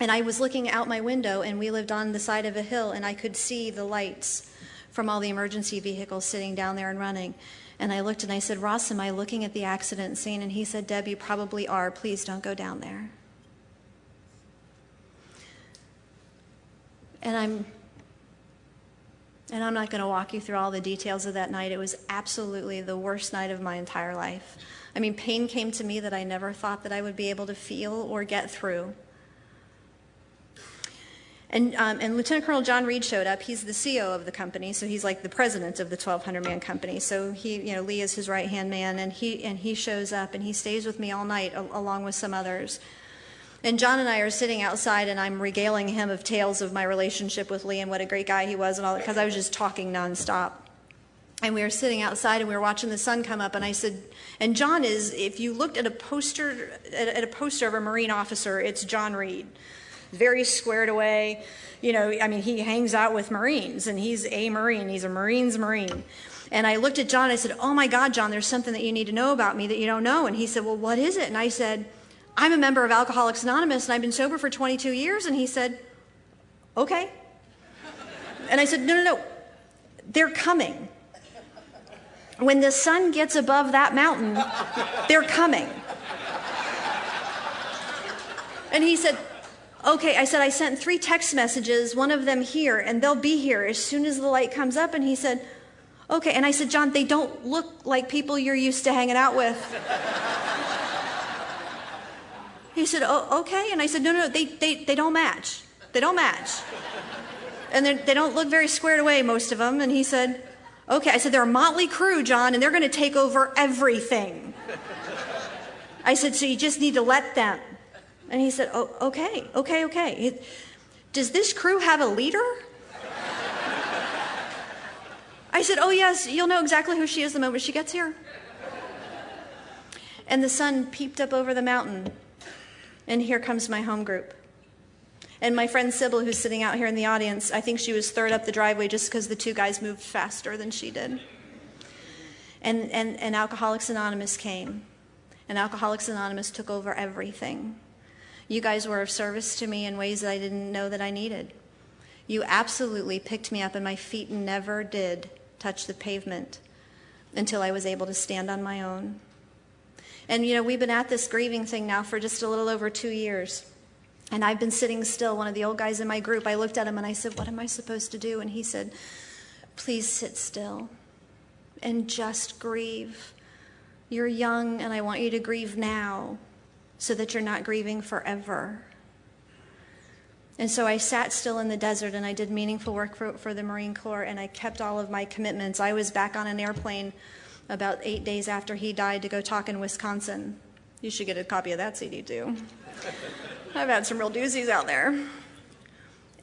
And I was looking out my window, and we lived on the side of a hill, and I could see the lights from all the emergency vehicles sitting down there and running. And I looked and I said, Ross, am I looking at the accident scene? And he said, Deb, you probably are. Please don't go down there. And I'm not going to walk you through all the details of that night. It was absolutely the worst night of my entire life. I mean, pain came to me that I never thought that I would be able to feel or get through. And Lieutenant Colonel John Reed showed up. He's the CEO of the company, so he's like the president of the 1,200-man company. So he, Lee is his right-hand man, and he shows up, and he stays with me all night along with some others. And John and I are sitting outside, and I'm regaling him of tales of my relationship with Lee and what a great guy he was and all that, because I was just talking nonstop. And we were sitting outside, and we were watching the sun come up, and I said, and John is, if you looked at a poster of a Marine officer, it's John Reed. Very squared away, I mean, he hangs out with Marines, and he's a Marine. He's a Marine's Marine. And I looked at John, and I said, oh my God, John, there's something that you need to know about me that you don't know. And he said, well, what is it? And I said, I'm a member of Alcoholics Anonymous, and I've been sober for 22 years. And he said, okay. And I said, no, they're coming. When the sun gets above that mountain, they're coming. And he said, okay. I said, I sent 3 text messages, one of them here, and they'll be here as soon as the light comes up. And he said, okay. And I said, John, they don't look like people you're used to hanging out with. He said, oh, okay. And I said, no, they don't match. They don't match. And they don't look very squared away, most of them. And he said, okay. I said, they're a motley crew, John, and they're going to take over everything. I said, so you just need to let them. And he said, oh, okay. Does this crew have a leader? I said, oh, yes, you'll know exactly who she is the moment she gets here. And the sun peeped up over the mountain, and here comes my home group. And my friend Sybil, who's sitting out here in the audience, I think she was third up the driveway just because the 2 guys moved faster than she did. And Alcoholics Anonymous came, and Alcoholics Anonymous took over everything. You guys were of service to me in ways that I didn't know that I needed. You absolutely picked me up, and my feet never did touch the pavement until I was able to stand on my own. And we've been at this grieving thing now for just a little over 2 years. And I've been sitting still. One of the old guys in my group, I looked at him and I said, what am I supposed to do? And he said, please sit still and just grieve. You're young, and I want you to grieve now, so that you're not grieving forever. And so I sat still in the desert, and I did meaningful work for the Marine Corps, and I kept all of my commitments. I was back on an airplane about 8 days after he died to go talk in Wisconsin. You should get a copy of that CD too. I've had some real doozies out there.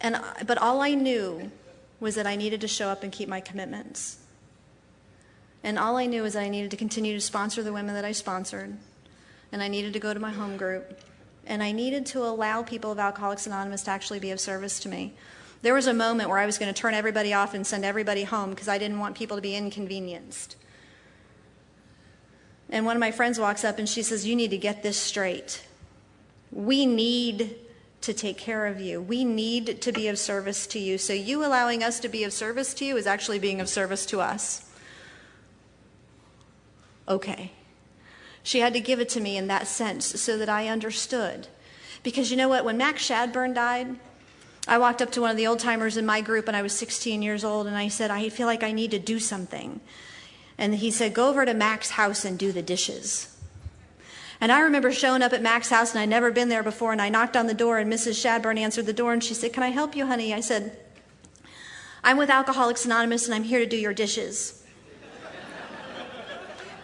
But all I knew was that I needed to show up and keep my commitments. And all I knew was that I needed to continue to sponsor the women that I sponsored. And I needed to go to my home group. And I needed to allow people of Alcoholics Anonymous to actually be of service to me. There was a moment where I was going to turn everybody off and send everybody home because I didn't want people to be inconvenienced. And one of my friends walks up and she says, you need to get this straight. We need to take care of you. We need to be of service to you. So you allowing us to be of service to you is actually being of service to us. Okay. She had to give it to me in that sense so that I understood. Because you know what? When Max Shadburn died, I walked up to one of the old-timers in my group, and I was 16 years old, and I said, I feel like I need to do something. And he said, go over to Max's house and do the dishes. And I remember showing up at Max's house, and I'd never been there before, and I knocked on the door, and Mrs. Shadburn answered the door, and she said, can I help you, honey? I said, I'm with Alcoholics Anonymous, and I'm here to do your dishes.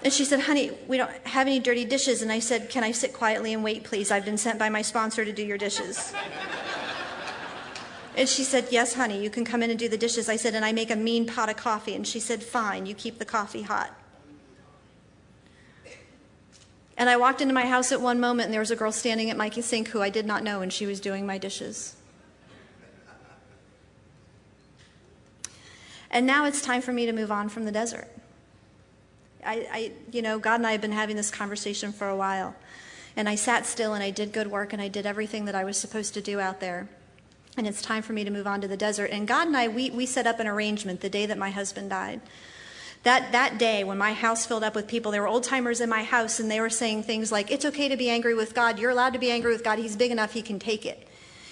And she said, honey, we don't have any dirty dishes. And I said, can I sit quietly and wait, please? I've been sent by my sponsor to do your dishes. And she said, yes, honey, you can come in and do the dishes. I said, and I make a mean pot of coffee. And she said, fine, you keep the coffee hot. And I walked into my house at one moment, and there was a girl standing at my sink who I did not know, and she was doing my dishes. And now it's time for me to move on from the desert. God and I have been having this conversation for a while. And I sat still, and I did good work, and I did everything that I was supposed to do out there. And it's time for me to move on to the desert. And God and I, we set up an arrangement the day that my husband died. That day, when my house filled up with people, there were old-timers in my house, and they were saying things like, it's okay to be angry with God. You're allowed to be angry with God. He's big enough. He can take it.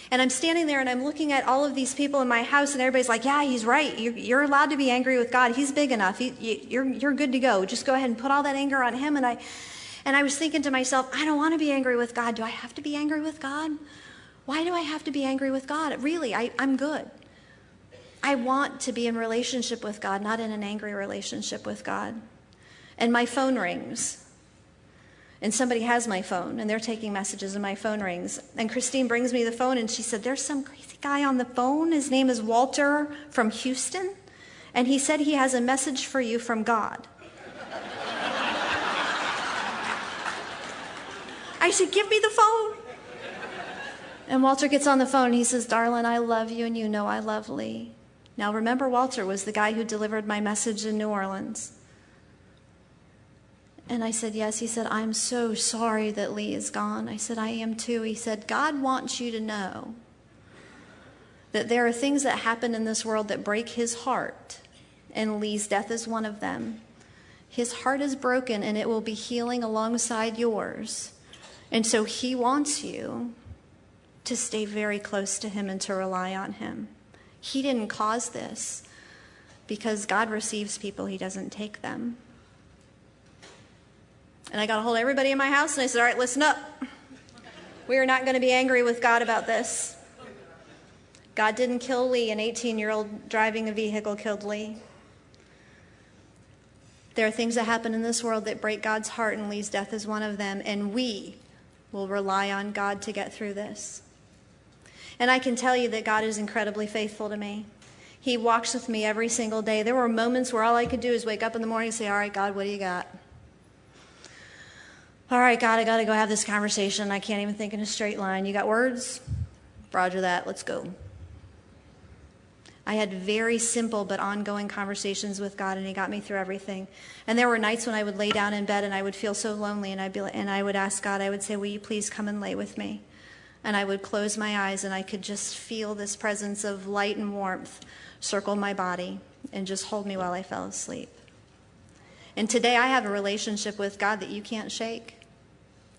And I'm standing there, and I'm looking at all of these people in my house, and everybody's like, yeah, he's right. You're allowed to be angry with God. He's big enough. You're good to go. Just go ahead and put all that anger on him. And I was thinking to myself, I don't want to be angry with God. Do I have to be angry with God? Why do I have to be angry with God? Really, I'm good. I want to be in relationship with God, not in an angry relationship with God. And my phone rings. And somebody has my phone, and they're taking messages, and my phone rings. And Christine brings me the phone, and she said, there's some crazy guy on the phone. His name is Walter from Houston, and he said he has a message for you from God. I said, give me the phone. And Walter gets on the phone, and he says, darling, I love you, and you know I love Lee. Now, remember, Walter was the guy who delivered my message in New Orleans. And I said, yes. He said, I'm so sorry that Lee is gone. I said, I am too. He said, God wants you to know that there are things that happen in this world that break his heart, and Lee's death is one of them. His heart is broken, and it will be healing alongside yours. And so he wants you to stay very close to him and to rely on him. He didn't cause this, because God receives people, he doesn't take them. And I got a hold of everybody in my house, and I said, all right, listen up. We are not going to be angry with God about this. God didn't kill Lee. An 18-year-old driving a vehicle killed Lee. There are things that happen in this world that break God's heart, and Lee's death is one of them. And we will rely on God to get through this. And I can tell you that God is incredibly faithful to me. He walks with me every single day. There were moments where all I could do is wake up in the morning and say, all right, God, what do you got? All right, God, I got to go have this conversation. I can't even think in a straight line. You got words? Roger that. Let's go. I had very simple but ongoing conversations with God, and he got me through everything. And there were nights when I would lay down in bed and I would feel so lonely, and I would ask God, I would say, will you please come and lay with me? And I would close my eyes, and I could just feel this presence of light and warmth circle my body and just hold me while I fell asleep. And today I have a relationship with God that you can't shake.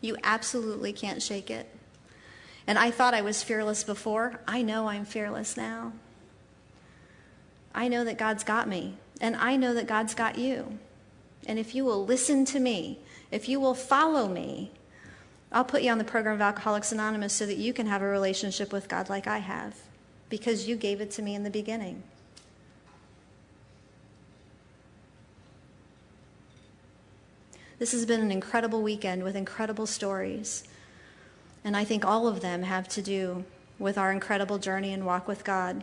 You absolutely can't shake it. And I thought I was fearless before. I know I'm fearless now. I know that God's got me, and I know that God's got you. And if you will listen to me, if you will follow me, I'll put you on the program of Alcoholics Anonymous so that you can have a relationship with God like I have, because you gave it to me in the beginning. This has been an incredible weekend with incredible stories. And I think all of them have to do with our incredible journey and walk with God.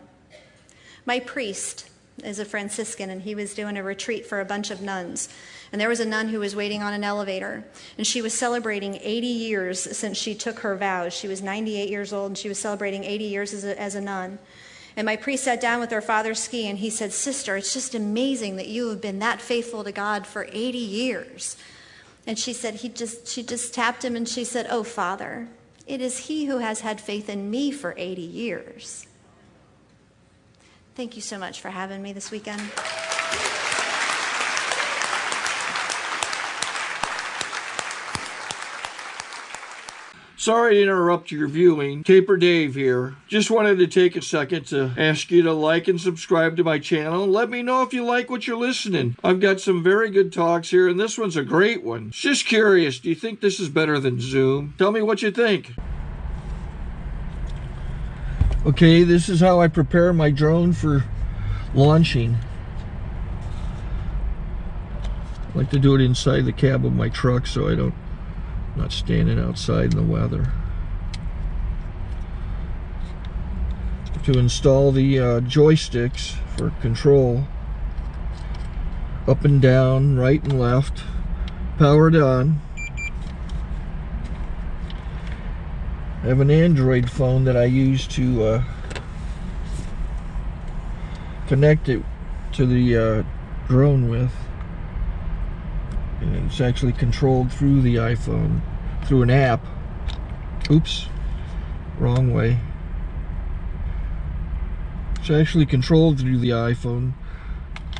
My priest is a Franciscan, and he was doing a retreat for a bunch of nuns. And there was a nun who was waiting on an elevator, and she was celebrating 80 years since she took her vows. She was 98 years old, and she was celebrating 80 years as a nun. And my priest sat down with her father Ski, and he said, sister, it's just amazing that you have been that faithful to God for 80 years. And she said, she just tapped him, and she said, oh, Father, it is he who has had faith in me for 80 years. Thank you so much for having me this weekend. Sorry to interrupt your viewing. Taper Dave here. Just wanted to take a second to ask you to like and subscribe to my channel. Let me know if you like what you're listening. I've got some very good talks here, and this one's a great one. Just curious, do you think this is better than Zoom? Tell me what you think. Okay, this is how I prepare my drone for launching. I like to do it inside the cab of my truck so I'm not standing outside in the weather. To install the joysticks for control, up and down, right and left, powered on. I have an Android phone that I use to connect it to the drone with. And it's actually controlled through the iPhone, through an app. Oops, wrong way. It's actually controlled through the iPhone,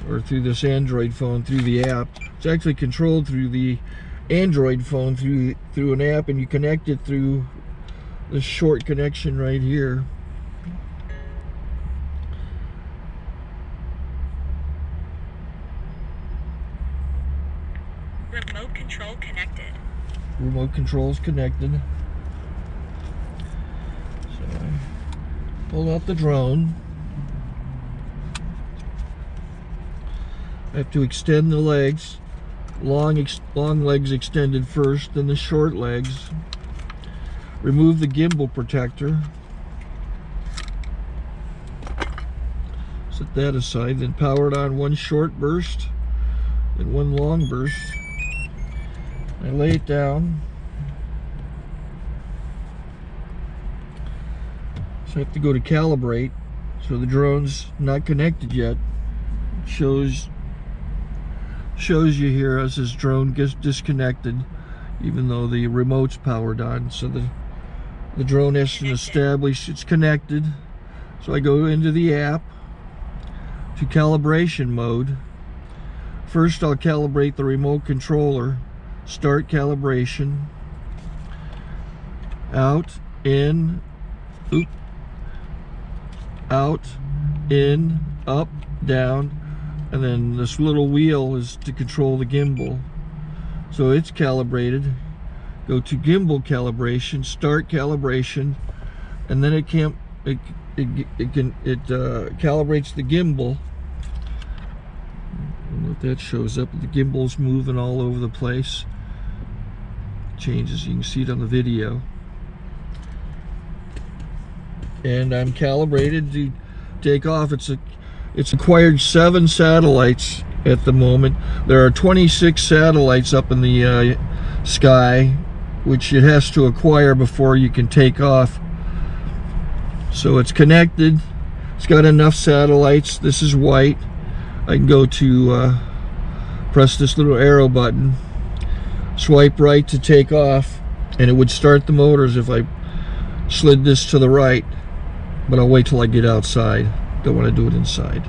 or through this Android phone, through the app. It's actually controlled through the Android phone, through an app, and you connect it through this short connection right here. Remote control connected. Remote control's connected. So Pull out the drone. I have to extend the legs. Long legs extended first, then the short legs. Remove the gimbal protector. Set that aside, then power it on one short burst and one long burst. I lay it down. So I have to go to calibrate. So the drone's not connected yet. It shows you here as this drone gets disconnected, even though the remote's powered on. So the drone has to establish it's connected. So I go into the app to calibration mode. First I'll calibrate the remote controller. Start calibration. Out, in, oop, out, in, up, down, and then this little wheel is to control the gimbal. So it's calibrated. Go to gimbal calibration, start calibration, and then it calibrates the gimbal. I don't know if that shows up. The gimbal's moving all over the place. Changes, you can see it on the video. And I'm calibrated to take off. It's acquired 7 satellites at the moment. There are 26 satellites up in the sky, which it has to acquire before you can take off. So it's connected. It's got enough satellites. This is white. I can go to press this little arrow button, swipe right to take off, and it would start the motors if I slid this to the right. But I'll wait till I get outside. Don't want to do it inside.